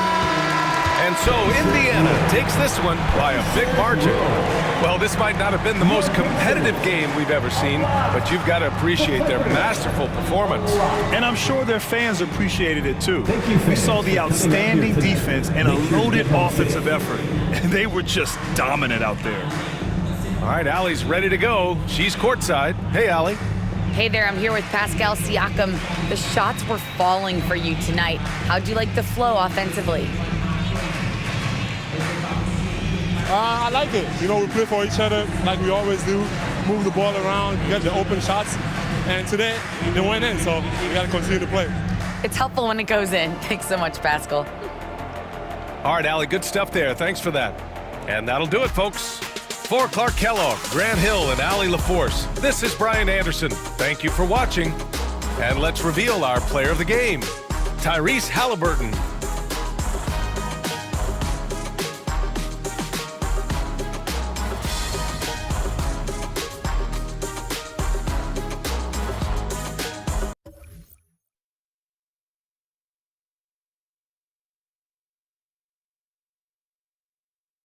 And so Indiana takes this one by a big margin. Well, this might not have been the most competitive game we've ever seen, but you've got to appreciate their masterful performance. And I'm sure their fans appreciated it too. We saw the outstanding defense and a loaded offensive effort, and they were just dominant out there. All right, Allie's ready to go. She's courtside. Hey, Allie. Hey there, I'm here with Pascal Siakam. The shots were falling for you tonight. How'd you like the flow offensively? I like it. You know, we play for each other like we always do. Move the ball around, get the open shots. And today, they went in, so we got to continue to play. It's helpful when it goes in. Thanks so much, Pascal. All right, Allie, good stuff there. Thanks for that. And that'll do it, folks. For Clark Kellogg, Grant Hill, and Allie LaForce, this is Brian Anderson. Thank you for watching. And let's reveal our player of the game, Tyrese Haliburton.